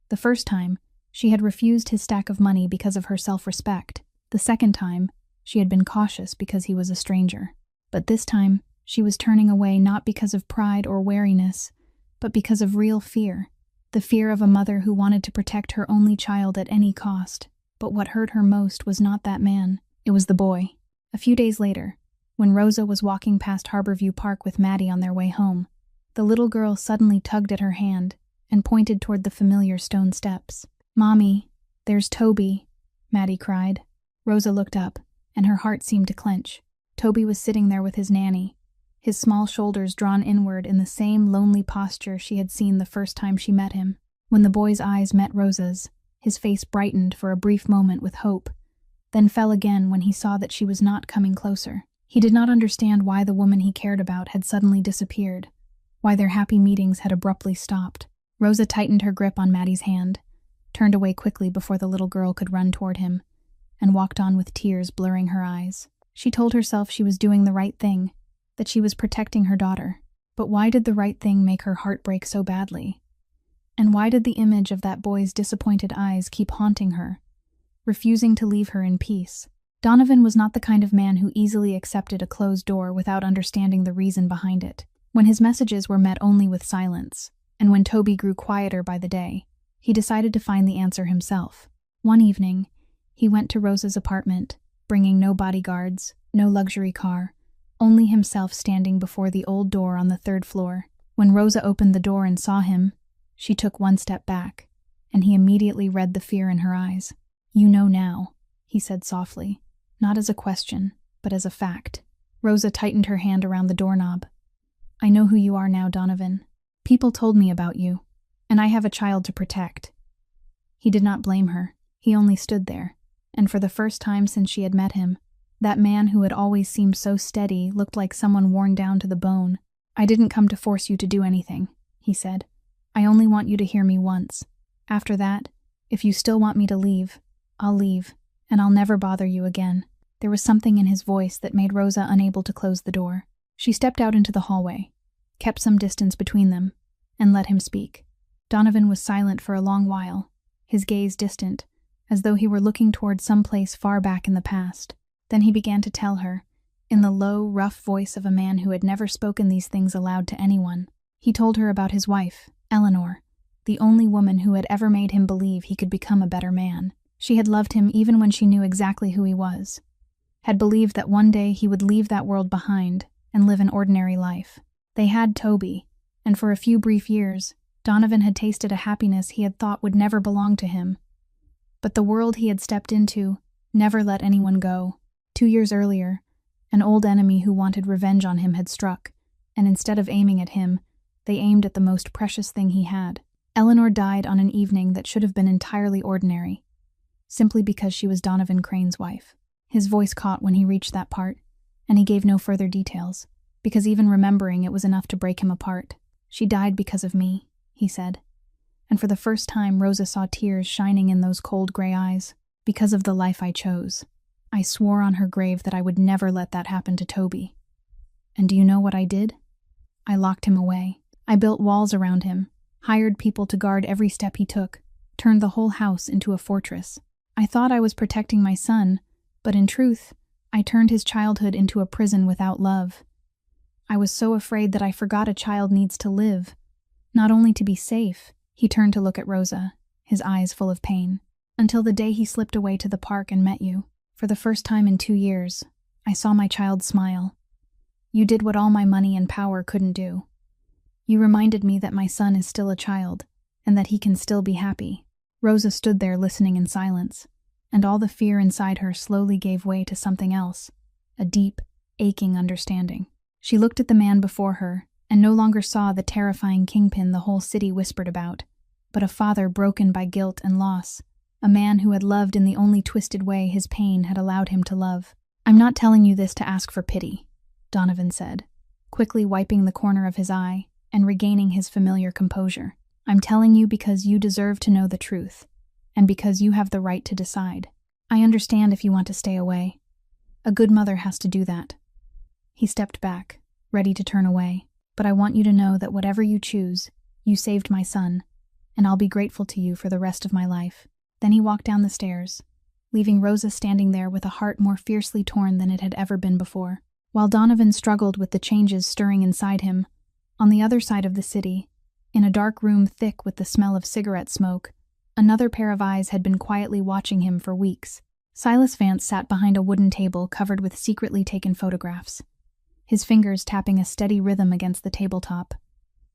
The first time, she had refused his stack of money because of her self-respect. The second time, she had been cautious because he was a stranger. But this time, she was turning away not because of pride or wariness, but because of real fear. The fear of a mother who wanted to protect her only child at any cost. But what hurt her most was not that man, it was the boy. A few days later, when Rosa was walking past Harborview Park with Maddie on their way home, the little girl suddenly tugged at her hand and pointed toward the familiar stone steps. "Mommy, there's Toby," Maddie cried. Rosa looked up, and her heart seemed to clench. Toby was sitting there with his nanny, his small shoulders drawn inward in the same lonely posture she had seen the first time she met him. When the boy's eyes met Rosa's, his face brightened for a brief moment with hope, then fell again when he saw that she was not coming closer. He did not understand why the woman he cared about had suddenly disappeared, why their happy meetings had abruptly stopped. Rosa tightened her grip on Maddie's hand, turned away quickly before the little girl could run toward him, and walked on with tears blurring her eyes. She told herself she was doing the right thing, that she was protecting her daughter. But why did the right thing make her heart break so badly? And why did the image of that boy's disappointed eyes keep haunting her, refusing to leave her in peace? Donovan was not the kind of man who easily accepted a closed door without understanding the reason behind it. When his messages were met only with silence, and when Toby grew quieter by the day, he decided to find the answer himself. One evening, he went to Rosa's apartment, bringing no bodyguards, no luxury car, only himself standing before the old door on the 3rd floor. When Rosa opened the door and saw him, she took one step back, and he immediately read the fear in her eyes. "You know now," he said softly, not as a question, but as a fact. Rosa tightened her hand around the doorknob. "I know who you are now, Donovan. People told me about you, and I have a child to protect." He did not blame her. He only stood there, and for the first time since she had met him, that man who had always seemed so steady looked like someone worn down to the bone. "I didn't come to force you to do anything," he said. "I only want you to hear me once. After that, if you still want me to leave, I'll leave, and I'll never bother you again." There was something in his voice that made Rosa unable to close the door. She stepped out into the hallway, kept some distance between them, and let him speak. Donovan was silent for a long while, his gaze distant, as though he were looking toward some place far back in the past. Then he began to tell her, in the low, rough voice of a man who had never spoken these things aloud to anyone. He told her about his wife, Eleanor, the only woman who had ever made him believe he could become a better man. She had loved him even when she knew exactly who he was, had believed that one day he would leave that world behind and live an ordinary life. They had Toby, and for a few brief years, Donovan had tasted a happiness he had thought would never belong to him. But the world he had stepped into never let anyone go. 2 years earlier, an old enemy who wanted revenge on him had struck, and instead of aiming at him, they aimed at the most precious thing he had. Eleanor died on an evening that should have been entirely ordinary, simply because she was Donovan Crane's wife. His voice caught when he reached that part, and he gave no further details, because even remembering it was enough to break him apart. "She died because of me," he said. And for the first time, Rosa saw tears shining in those cold gray eyes. "Because of the life I chose. I swore on her grave that I would never let that happen to Toby. And do you know what I did? I locked him away. I built walls around him, hired people to guard every step he took, turned the whole house into a fortress. I thought I was protecting my son, but in truth, I turned his childhood into a prison without love. I was so afraid that I forgot a child needs to live, not only to be safe." He turned to look at Rosa, his eyes full of pain. "Until the day he slipped away to the park and met you. For the first time in 2 years, I saw my child smile. You did what all my money and power couldn't do. You reminded me that my son is still a child, and that he can still be happy." Rosa stood there listening in silence, and all the fear inside her slowly gave way to something else, a deep, aching understanding. She looked at the man before her, and no longer saw the terrifying kingpin the whole city whispered about, but a father broken by guilt and loss, a man who had loved in the only twisted way his pain had allowed him to love. "I'm not telling you this to ask for pity," Donovan said, quickly wiping the corner of his eye and regaining his familiar composure. "I'm telling you because you deserve to know the truth, and because you have the right to decide. I understand if you want to stay away. A good mother has to do that." He stepped back, ready to turn away. "But I want you to know that whatever you choose, you saved my son, and I'll be grateful to you for the rest of my life." Then he walked down the stairs, leaving Rosa standing there with a heart more fiercely torn than it had ever been before. While Donovan struggled with the changes stirring inside him, on the other side of the city, in a dark room thick with the smell of cigarette smoke, another pair of eyes had been quietly watching him for weeks. Silas Vance sat behind a wooden table covered with secretly taken photographs, his fingers tapping a steady rhythm against the tabletop,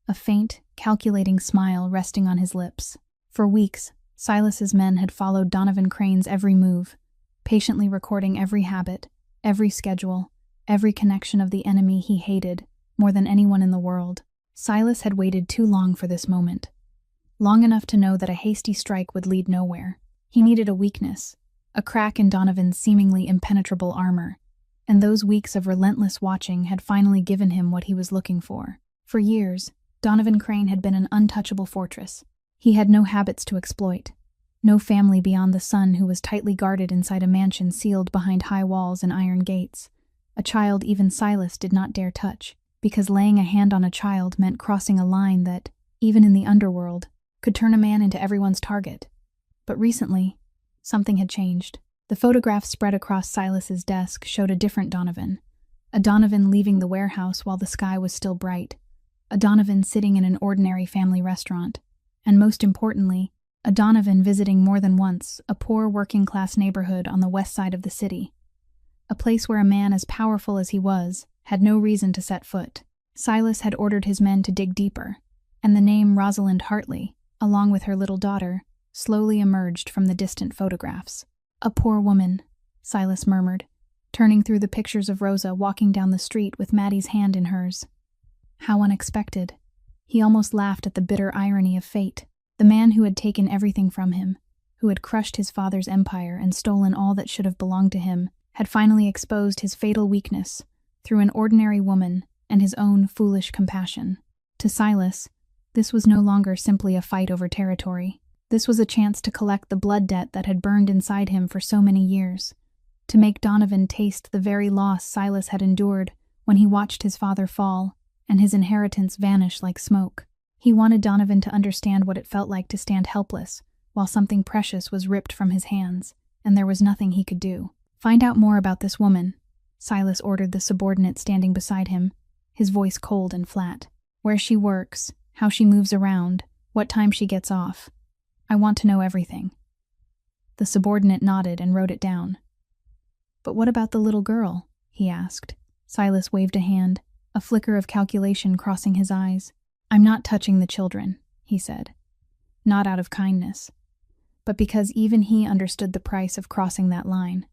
a faint, calculating smile resting on his lips. For weeks, Silas's men had followed Donovan Crane's every move, patiently recording every habit, every schedule, every connection of the enemy he hated more than anyone in the world. Silas had waited too long for this moment. Long enough to know that a hasty strike would lead nowhere. He needed a weakness, a crack in Donovan's seemingly impenetrable armor, and those weeks of relentless watching had finally given him what he was looking for. For years, Donovan Crane had been an untouchable fortress. He had no habits to exploit, no family beyond the son who was tightly guarded inside a mansion sealed behind high walls and iron gates, a child even Silas did not dare touch, because laying a hand on a child meant crossing a line that, even in the underworld, could turn a man into everyone's target. But recently, something had changed. The photographs spread across Silas's desk showed a different Donovan. A Donovan leaving the warehouse while the sky was still bright. A Donovan sitting in an ordinary family restaurant. And most importantly, a Donovan visiting more than once a poor working-class neighborhood on the west side of the city. A place where a man as powerful as he was had no reason to set foot. Silas had ordered his men to dig deeper, and the name Rosalind Hartley, along with her little daughter, slowly emerged from the distant photographs. "A poor woman," Silas murmured, turning through the pictures of Rosa walking down the street with Maddie's hand in hers. How unexpected. He almost laughed at the bitter irony of fate. The man who had taken everything from him, who had crushed his father's empire and stolen all that should have belonged to him, had finally exposed his fatal weakness through an ordinary woman and his own foolish compassion. To Silas, this was no longer simply a fight over territory. This was a chance to collect the blood debt that had burned inside him for so many years, to make Donovan taste the very loss Silas had endured when he watched his father fall and his inheritance vanish like smoke. He wanted Donovan to understand what it felt like to stand helpless while something precious was ripped from his hands, and there was nothing he could do. "Find out more about this woman," Silas ordered the subordinate standing beside him, his voice cold and flat. "Where she works, how she moves around, what time she gets off. I want to know everything." The subordinate nodded and wrote it down. "But what about the little girl?" he asked. Silas waved a hand, a flicker of calculation crossing his eyes. "I'm not touching the children," he said. Not out of kindness, but because even he understood the price of crossing that line.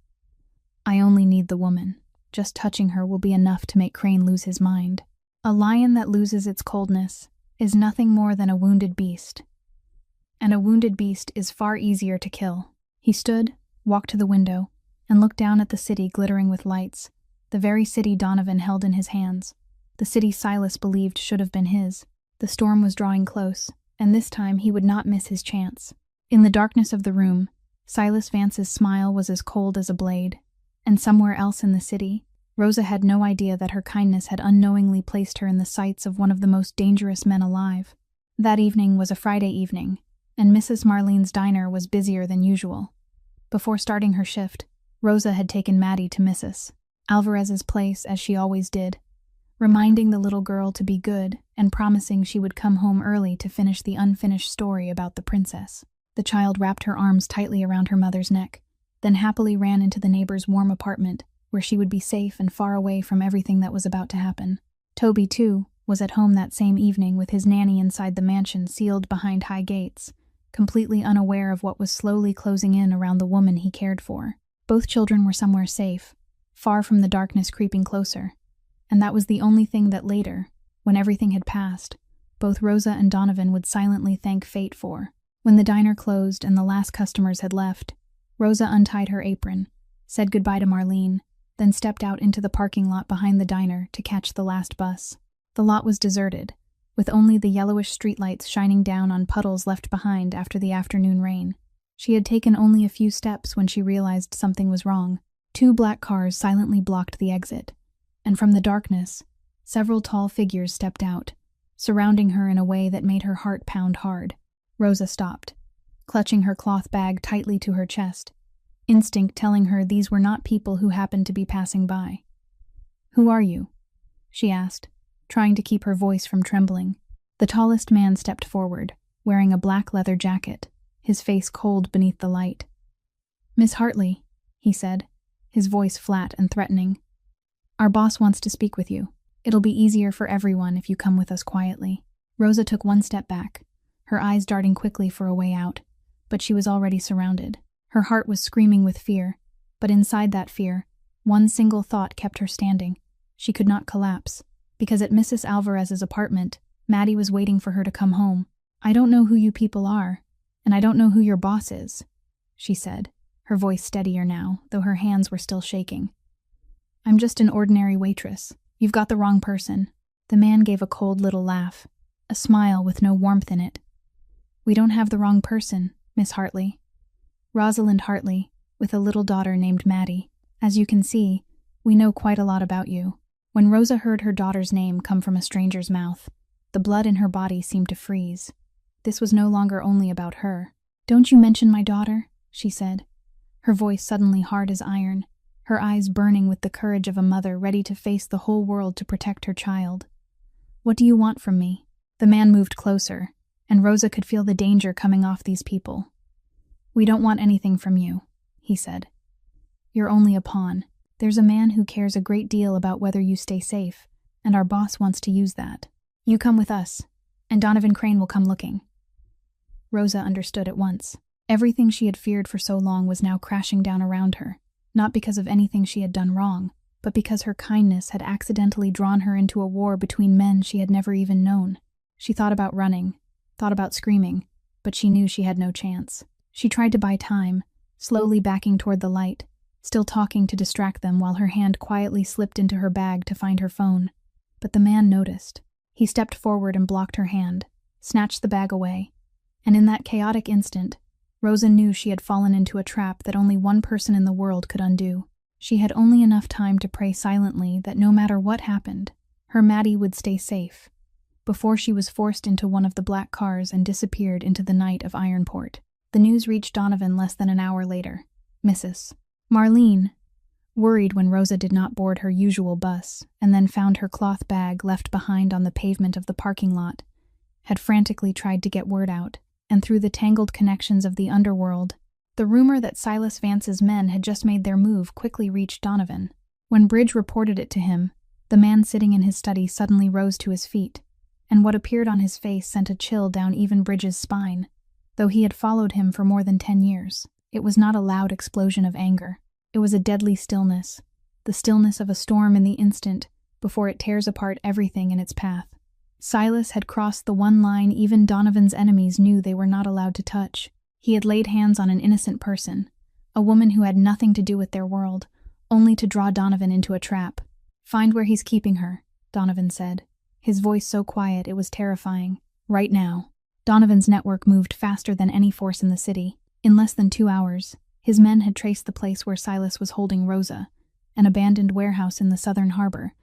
"I only need the woman. Just touching her will be enough to make Crane lose his mind. A lion that loses its coldness is nothing more than a wounded beast. And a wounded beast is far easier to kill." He stood, walked to the window, and looked down at the city glittering with lights, the very city Donovan held in his hands, the city Silas believed should have been his. The storm was drawing close, and this time he would not miss his chance. In the darkness of the room, Silas Vance's smile was as cold as a blade, and somewhere else in the city, Rosa had no idea that her kindness had unknowingly placed her in the sights of one of the most dangerous men alive. That evening was a Friday evening, and Mrs. Marlene's diner was busier than usual. Before starting her shift, Rosa had taken Maddie to Mrs. Alvarez's place as she always did, reminding the little girl to be good and promising she would come home early to finish the unfinished story about the princess. The child wrapped her arms tightly around her mother's neck, then happily ran into the neighbor's warm apartment, where she would be safe and far away from everything that was about to happen. Toby, too, was at home that same evening with his nanny inside the mansion sealed behind high gates, completely unaware of what was slowly closing in around the woman he cared for. Both children were somewhere safe, far from the darkness creeping closer. And that was the only thing that later, when everything had passed, both Rosa and Donovan would silently thank fate for. When the diner closed and the last customers had left, Rosa untied her apron, said goodbye to Marlene, then stepped out into the parking lot behind the diner to catch the last bus. The lot was deserted, with only the yellowish streetlights shining down on puddles left behind after the afternoon rain. She had taken only a few steps when she realized something was wrong. 2 black cars silently blocked the exit, and from the darkness, several tall figures stepped out, surrounding her in a way that made her heart pound hard. Rosa stopped, clutching her cloth bag tightly to her chest, instinct telling her these were not people who happened to be passing by. "Who are you?" she asked, trying to keep her voice from trembling. The tallest man stepped forward, wearing a black leather jacket, his face cold beneath the light. "Miss Hartley," he said, his voice flat and threatening. "Our boss wants to speak with you. It'll be easier for everyone if you come with us quietly." Rosa took one step back, her eyes darting quickly for a way out, but she was already surrounded. Her heart was screaming with fear, but inside that fear, one single thought kept her standing. She could not collapse, because at Mrs. Alvarez's apartment, Maddie was waiting for her to come home. "I don't know who you people are, and I don't know who your boss is," she said, her voice steadier now, though her hands were still shaking. "I'm just an ordinary waitress. You've got the wrong person." The man gave a cold little laugh, a smile with no warmth in it. "We don't have the wrong person, Miss Hartley. Rosalind Hartley, with a little daughter named Maddie. As you can see, we know quite a lot about you." When Rosa heard her daughter's name come from a stranger's mouth, the blood in her body seemed to freeze. This was no longer only about her. "Don't you mention my daughter," she said, her voice suddenly hard as iron, her eyes burning with the courage of a mother ready to face the whole world to protect her child. "What do you want from me?" The man moved closer, and Rosa could feel the danger coming off these people. "We don't want anything from you," he said. "You're only a pawn. There's a man who cares a great deal about whether you stay safe, and our boss wants to use that. You come with us, and Donovan Crane will come looking." Rosa understood at once. Everything she had feared for so long was now crashing down around her, not because of anything she had done wrong, but because her kindness had accidentally drawn her into a war between men she had never even known. She thought about running, thought about screaming, but she knew she had no chance. She tried to buy time, slowly backing toward the light, still talking to distract them while her hand quietly slipped into her bag to find her phone. But the man noticed. He stepped forward and blocked her hand, snatched the bag away, and in that chaotic instant, Rosa knew she had fallen into a trap that only one person in the world could undo. She had only enough time to pray silently that no matter what happened, her Maddie would stay safe, before she was forced into one of the black cars and disappeared into the night of Ironport. The news reached Donovan less than an hour later. Mrs. Marlene, worried when Rosa did not board her usual bus and then found her cloth bag left behind on the pavement of the parking lot, had frantically tried to get word out, and through the tangled connections of the underworld, the rumor that Silas Vance's men had just made their move quickly reached Donovan. When Bridge reported it to him, the man sitting in his study suddenly rose to his feet, and what appeared on his face sent a chill down even Bridge's spine. Though he had followed him for more than 10 years, it was not a loud explosion of anger. It was a deadly stillness, the stillness of a storm in the instant before it tears apart everything in its path. Silas had crossed the one line even Donovan's enemies knew they were not allowed to touch. He had laid hands on an innocent person, a woman who had nothing to do with their world, only to draw Donovan into a trap. "Find where he's keeping her," Donovan said, his voice so quiet it was terrifying. "Right now." Donovan's network moved faster than any force in the city. In less than 2 hours, his men had traced the place where Silas was holding Rosa, an abandoned warehouse in the southern harbor,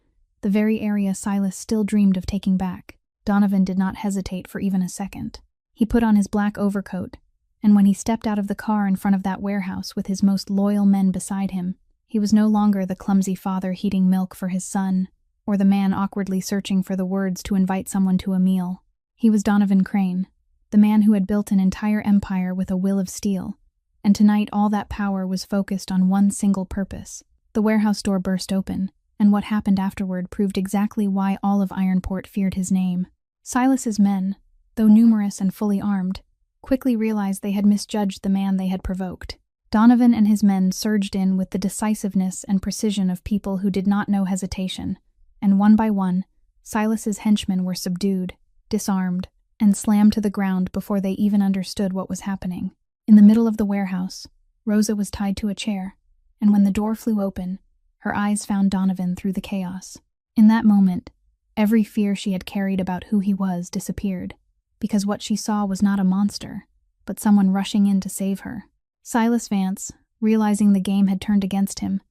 the very area Silas still dreamed of taking back. Donovan did not hesitate for even a second. He put on his black overcoat, and when he stepped out of the car in front of that warehouse with his most loyal men beside him, he was no longer the clumsy father heating milk for his son, or the man awkwardly searching for the words to invite someone to a meal. He was Donovan Crane, the man who had built an entire empire with a will of steel, and tonight all that power was focused on one single purpose. The warehouse door burst open, and what happened afterward proved exactly why all of Ironport feared his name. Silas's men, though numerous and fully armed, quickly realized they had misjudged the man they had provoked. Donovan and his men surged in with the decisiveness and precision of people who did not know hesitation, and one by one, Silas's henchmen were subdued, disarmed, and slammed to the ground before they even understood what was happening. In the middle of the warehouse, Rosa was tied to a chair, and when the door flew open, her eyes found Donovan through the chaos. In that moment, every fear she had carried about who he was disappeared, because what she saw was not a monster, but someone rushing in to save her. Silas Vance, realizing the game had turned against him,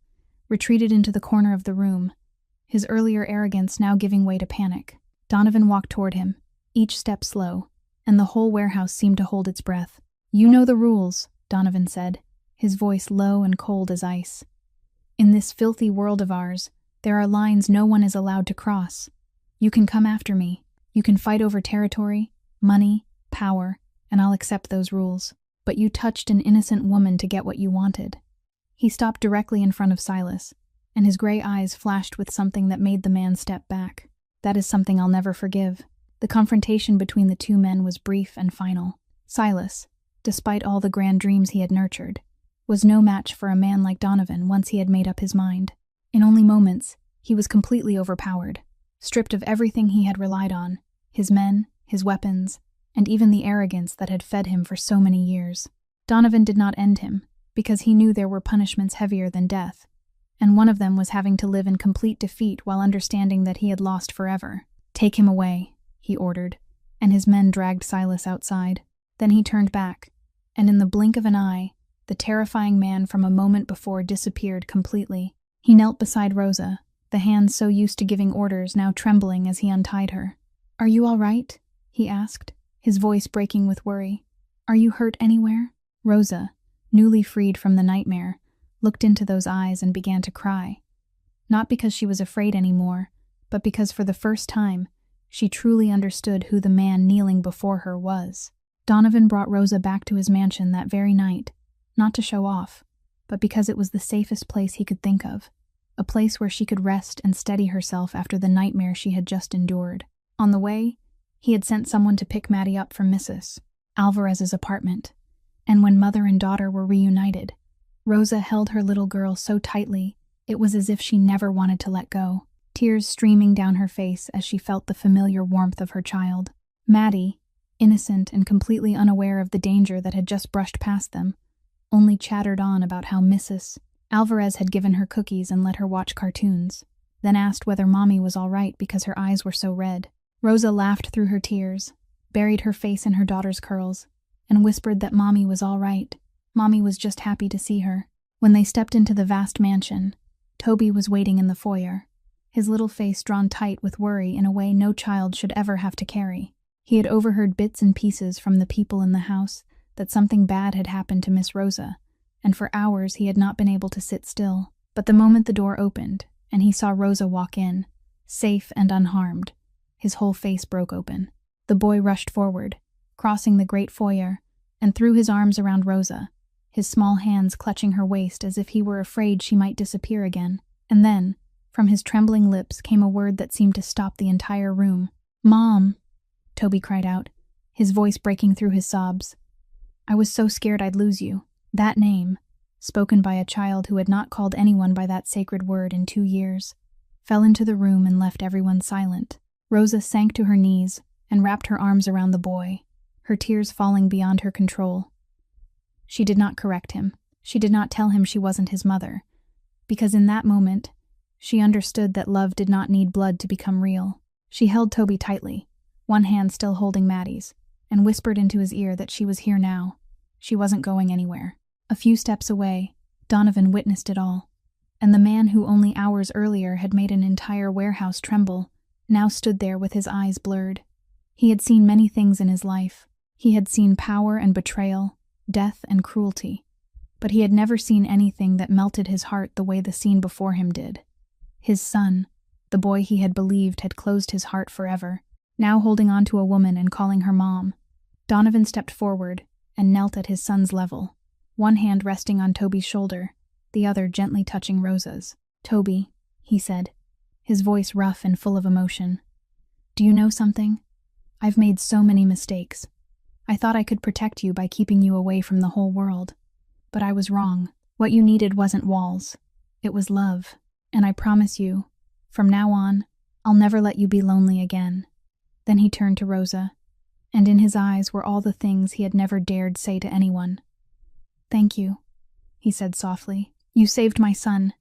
retreated into the corner of the room, his earlier arrogance now giving way to panic. Donovan walked toward him, each step slow, and the whole warehouse seemed to hold its breath. "You know the rules," Donovan said, his voice low and cold as ice. "In this filthy world of ours, there are lines no one is allowed to cross. You can come after me. You can fight over territory, money, power, and I'll accept those rules. But you touched an innocent woman to get what you wanted." He stopped directly in front of Silas, and his gray eyes flashed with something that made the man step back. "That is something I'll never forgive." The confrontation between the two men was brief and final. Silas, despite all the grand dreams he had nurtured, was no match for a man like Donovan once he had made up his mind. In only moments, he was completely overpowered. stripped of everything he had relied on, his men, his weapons, and even the arrogance that had fed him for so many years. Donovan did not end him, because he knew there were punishments heavier than death, and one of them was having to live in complete defeat while understanding that he had lost forever. "Take him away," he ordered, and his men dragged Silas outside. Then he turned back, and in the blink of an eye, the terrifying man from a moment before disappeared completely. He knelt beside Rosa, the hands so used to giving orders now trembling as he untied her. "Are you all right?" he asked, his voice breaking with worry. "Are you hurt anywhere?" Rosa, newly freed from the nightmare, looked into those eyes and began to cry. Not because she was afraid anymore, but because for the first time, she truly understood who the man kneeling before her was. Donovan brought Rosa back to his mansion that very night, not to show off, but because it was the safest place he could think of, a place where she could rest and steady herself after the nightmare she had just endured. On the way, he had sent someone to pick Maddie up from Mrs. Alvarez's apartment, and when mother and daughter were reunited, Rosa held her little girl so tightly it was as if she never wanted to let go, tears streaming down her face as she felt the familiar warmth of her child. Maddie, innocent and completely unaware of the danger that had just brushed past them, only chattered on about how Mrs. Alvarez had given her cookies and let her watch cartoons, then asked whether Mommy was all right because her eyes were so red. Rosa laughed through her tears, buried her face in her daughter's curls, and whispered that Mommy was all right. Mommy was just happy to see her. When they stepped into the vast mansion, Toby was waiting in the foyer, his little face drawn tight with worry in a way no child should ever have to carry. He had overheard bits and pieces from the people in the house that something bad had happened to Miss Rosa, and for hours he had not been able to sit still. But the moment the door opened, and he saw Rosa walk in, safe and unharmed, his whole face broke open. The boy rushed forward, crossing the great foyer, and threw his arms around Rosa, his small hands clutching her waist as if he were afraid she might disappear again. And then, from his trembling lips came a word that seemed to stop the entire room. "Mom," Toby cried out, his voice breaking through his sobs. "I was so scared I'd lose you." That name, spoken by a child who had not called anyone by that sacred word in 2 years, fell into the room and left everyone silent. Rosa sank to her knees and wrapped her arms around the boy, her tears falling beyond her control. She did not correct him. She did not tell him she wasn't his mother, because in that moment, she understood that love did not need blood to become real. She held Toby tightly, one hand still holding Maddie's, and whispered into his ear that she was here now. She wasn't going anywhere. A few steps away, Donovan witnessed it all, and the man who only hours earlier had made an entire warehouse tremble now stood there with his eyes blurred. He had seen many things in his life. He had seen power and betrayal, death and cruelty, but he had never seen anything that melted his heart the way the scene before him did. His son, the boy he had believed had closed his heart forever, now holding on to a woman and calling her mom. Donovan stepped forward and knelt at his son's level, one hand resting on Toby's shoulder, the other gently touching Rosa's. "Toby," he said, his voice rough and full of emotion. "Do you know something? I've made so many mistakes. I thought I could protect you by keeping you away from the whole world. But I was wrong. What you needed wasn't walls. It was love. And I promise you, from now on, I'll never let you be lonely again." Then he turned to Rosa, and in his eyes were all the things he had never dared say to anyone. "Thank you," he said softly. "You saved my son.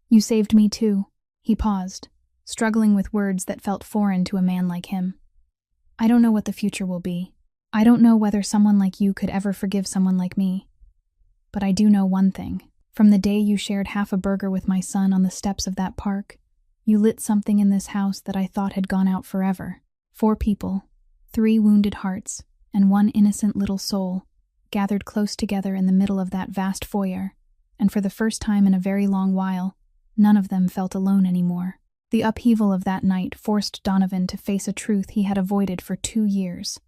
You saved me too." He paused, struggling with words that felt foreign to a man like him. "I don't know what the future will be. I don't know whether someone like you could ever forgive someone like me. But I do know one thing. From the day you shared half a burger with my son on the steps of that park, you lit something in this house that I thought had gone out forever. 4 people, 3 wounded hearts, and 1 innocent little soul, gathered close together in the middle of that vast foyer, and for the first time in a very long while, none of them felt alone anymore. The upheaval of that night forced Donovan to face a truth he had avoided for 2 years.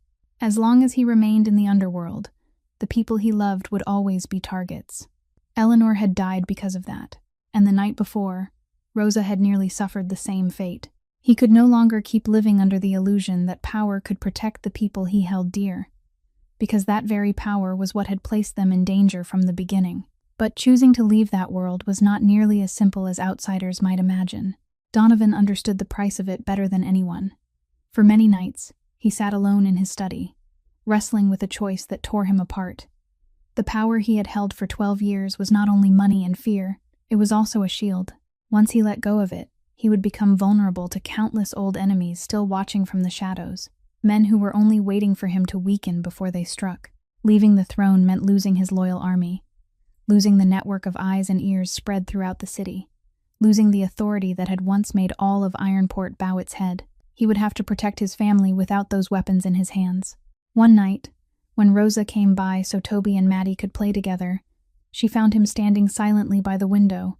As long as he remained in the underworld, the people he loved would always be targets. Eleanor had died because of that, and the night before, Rosa had nearly suffered the same fate. He could no longer keep living under the illusion that power could protect the people he held dear, because that very power was what had placed them in danger from the beginning. But choosing to leave that world was not nearly as simple as outsiders might imagine. Donovan understood the price of it better than anyone. For many nights, he sat alone in his study, wrestling with a choice that tore him apart. The power he had held for 12 years was not only money and fear, it was also a shield. Once he let go of it, he would become vulnerable to countless old enemies still watching from the shadows, men who were only waiting for him to weaken before they struck. Leaving the throne meant losing his loyal army, losing the network of eyes and ears spread throughout the city, losing the authority that had once made all of Ironport bow its head. He would have to protect his family without those weapons in his hands. One night, when Rosa came by so Toby and Maddie could play together, she found him standing silently by the window,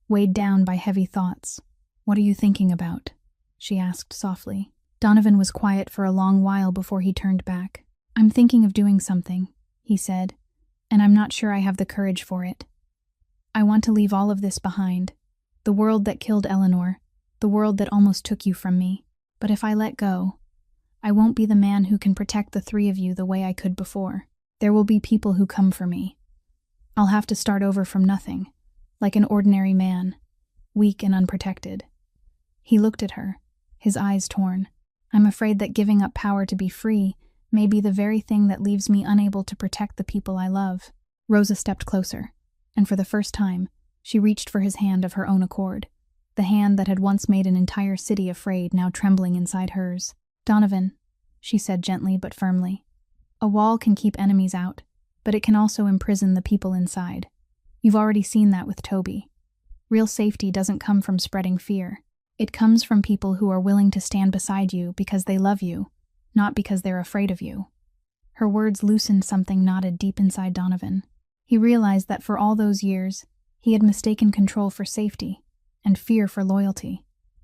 weighed down by heavy thoughts. "What are you thinking about?" she asked softly. Donovan was quiet for a long while before he turned back. "I'm thinking of doing something," he said, "and I'm not sure I have the courage for it. I want to leave all of this behind. The world that killed Eleanor, the world that almost took you from me. But if I let go, I won't be the man who can protect the three of you the way I could before. There will be people who come for me. I'll have to start over from nothing, like an ordinary man, weak and unprotected." He looked at her, his eyes torn. "I'm afraid that giving up power to be free may be the very thing that leaves me unable to protect the people I love." Rosa stepped closer, and for the first time, she reached for his hand of her own accord, the hand that had once made an entire city afraid now trembling inside hers. "Donovan," she said gently but firmly, "a wall can keep enemies out, but it can also imprison the people inside. You've already seen that with Toby. Real safety doesn't come from spreading fear. It comes from people who are willing to stand beside you because they love you, not because they're afraid of you." Her words loosened something knotted deep inside Donovan. He realized that for all those years, he had mistaken control for safety and fear for loyalty,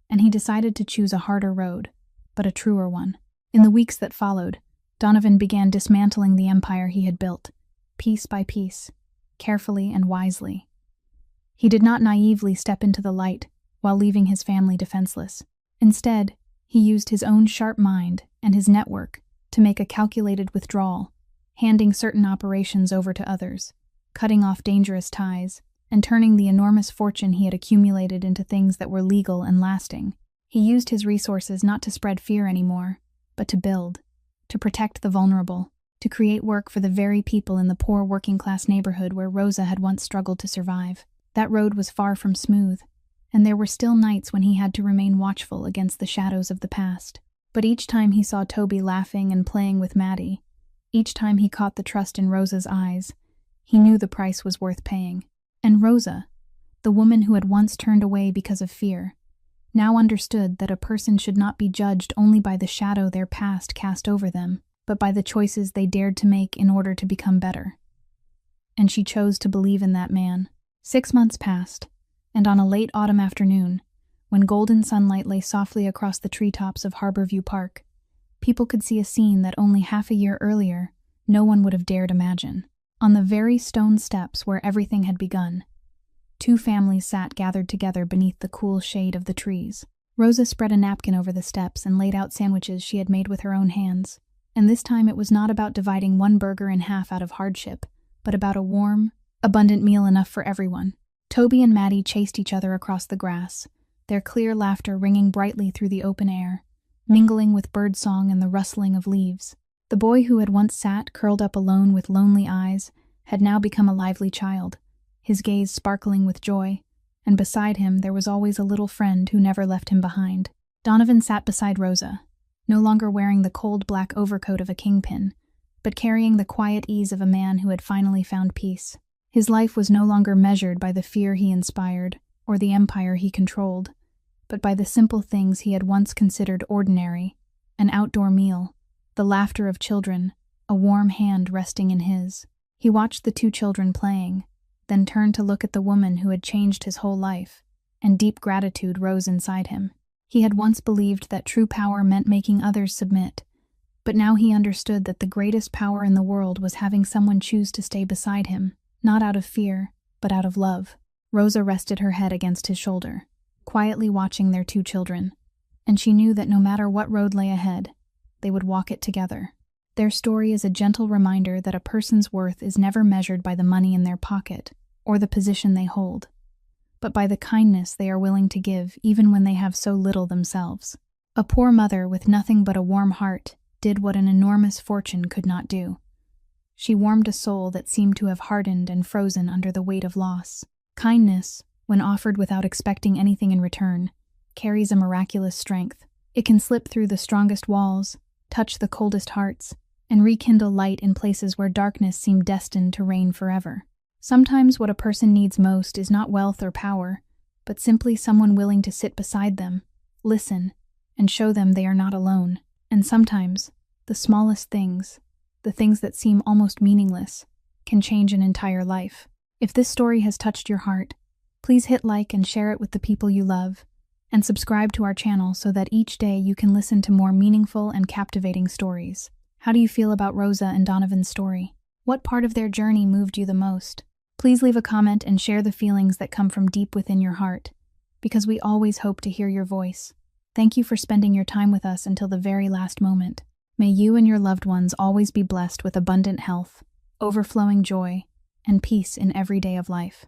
and he decided to choose a harder road, but a truer one. In the weeks that followed, Donovan began dismantling the empire he had built, piece by piece, carefully and wisely. He did not naively step into the light while leaving his family defenseless. Instead, he used his own sharp mind and his network to make a calculated withdrawal, handing certain operations over to others, cutting off dangerous ties, and turning the enormous fortune he had accumulated into things that were legal and lasting. He used his resources not to spread fear anymore, but to build, to protect the vulnerable, to create work for the very people in the poor working-class neighborhood where Rosa had once struggled to survive. That road was far from smooth, and there were still nights when he had to remain watchful against the shadows of the past. But each time he saw Toby laughing and playing with Maddie, each time he caught the trust in Rosa's eyes, he knew the price was worth paying. And Rosa, the woman who had once turned away because of fear, now understood that a person should not be judged only by the shadow their past cast over them, but by the choices they dared to make in order to become better. And she chose to believe in that man. 6 months passed, and on a late autumn afternoon, when golden sunlight lay softly across the treetops of Harborview Park, people could see a scene that only half a year earlier no one would have dared imagine. On the very stone steps where everything had begun, 2 families sat gathered together beneath the cool shade of the trees. Rosa spread a napkin over the steps and laid out sandwiches she had made with her own hands, and this time it was not about dividing one burger in half out of hardship, but about a warm, abundant meal enough for everyone. Toby and Maddie chased each other across the grass, their clear laughter ringing brightly through the open air, mingling with birdsong and the rustling of leaves. The boy who had once sat curled up alone with lonely eyes had now become a lively child, his gaze sparkling with joy, and beside him there was always a little friend who never left him behind. Donovan sat beside Rosa, no longer wearing the cold black overcoat of a kingpin, but carrying the quiet ease of a man who had finally found peace. His life was no longer measured by the fear he inspired or the empire he controlled, but by the simple things he had once considered ordinary: an outdoor meal, the laughter of children, a warm hand resting in his. He watched the 2 children playing, then turned to look at the woman who had changed his whole life, and deep gratitude rose inside him. He had once believed that true power meant making others submit, but now he understood that the greatest power in the world was having someone choose to stay beside him, not out of fear, but out of love. Rosa rested her head against his shoulder, quietly watching their 2 children, and she knew that no matter what road lay ahead, they would walk it together. Their story is a gentle reminder that a person's worth is never measured by the money in their pocket or the position they hold, but by the kindness they are willing to give even when they have so little themselves. A poor mother with nothing but a warm heart did what an enormous fortune could not do. She warmed a soul that seemed to have hardened and frozen under the weight of loss. Kindness, when offered without expecting anything in return, carries a miraculous strength. It can slip through the strongest walls, touch the coldest hearts, and rekindle light in places where darkness seemed destined to reign forever. Sometimes what a person needs most is not wealth or power, but simply someone willing to sit beside them, listen, and show them they are not alone. And sometimes, the smallest things, the things that seem almost meaningless, can change an entire life. If this story has touched your heart, please hit like and share it with the people you love, and subscribe to our channel so that each day you can listen to more meaningful and captivating stories. How do you feel about Rosa and Donovan's story? What part of their journey moved you the most? Please leave a comment and share the feelings that come from deep within your heart, because we always hope to hear your voice. Thank you for spending your time with us until the very last moment. May you and your loved ones always be blessed with abundant health, overflowing joy, and peace in every day of life.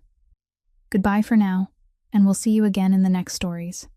Goodbye for now, and we'll see you again in the next stories.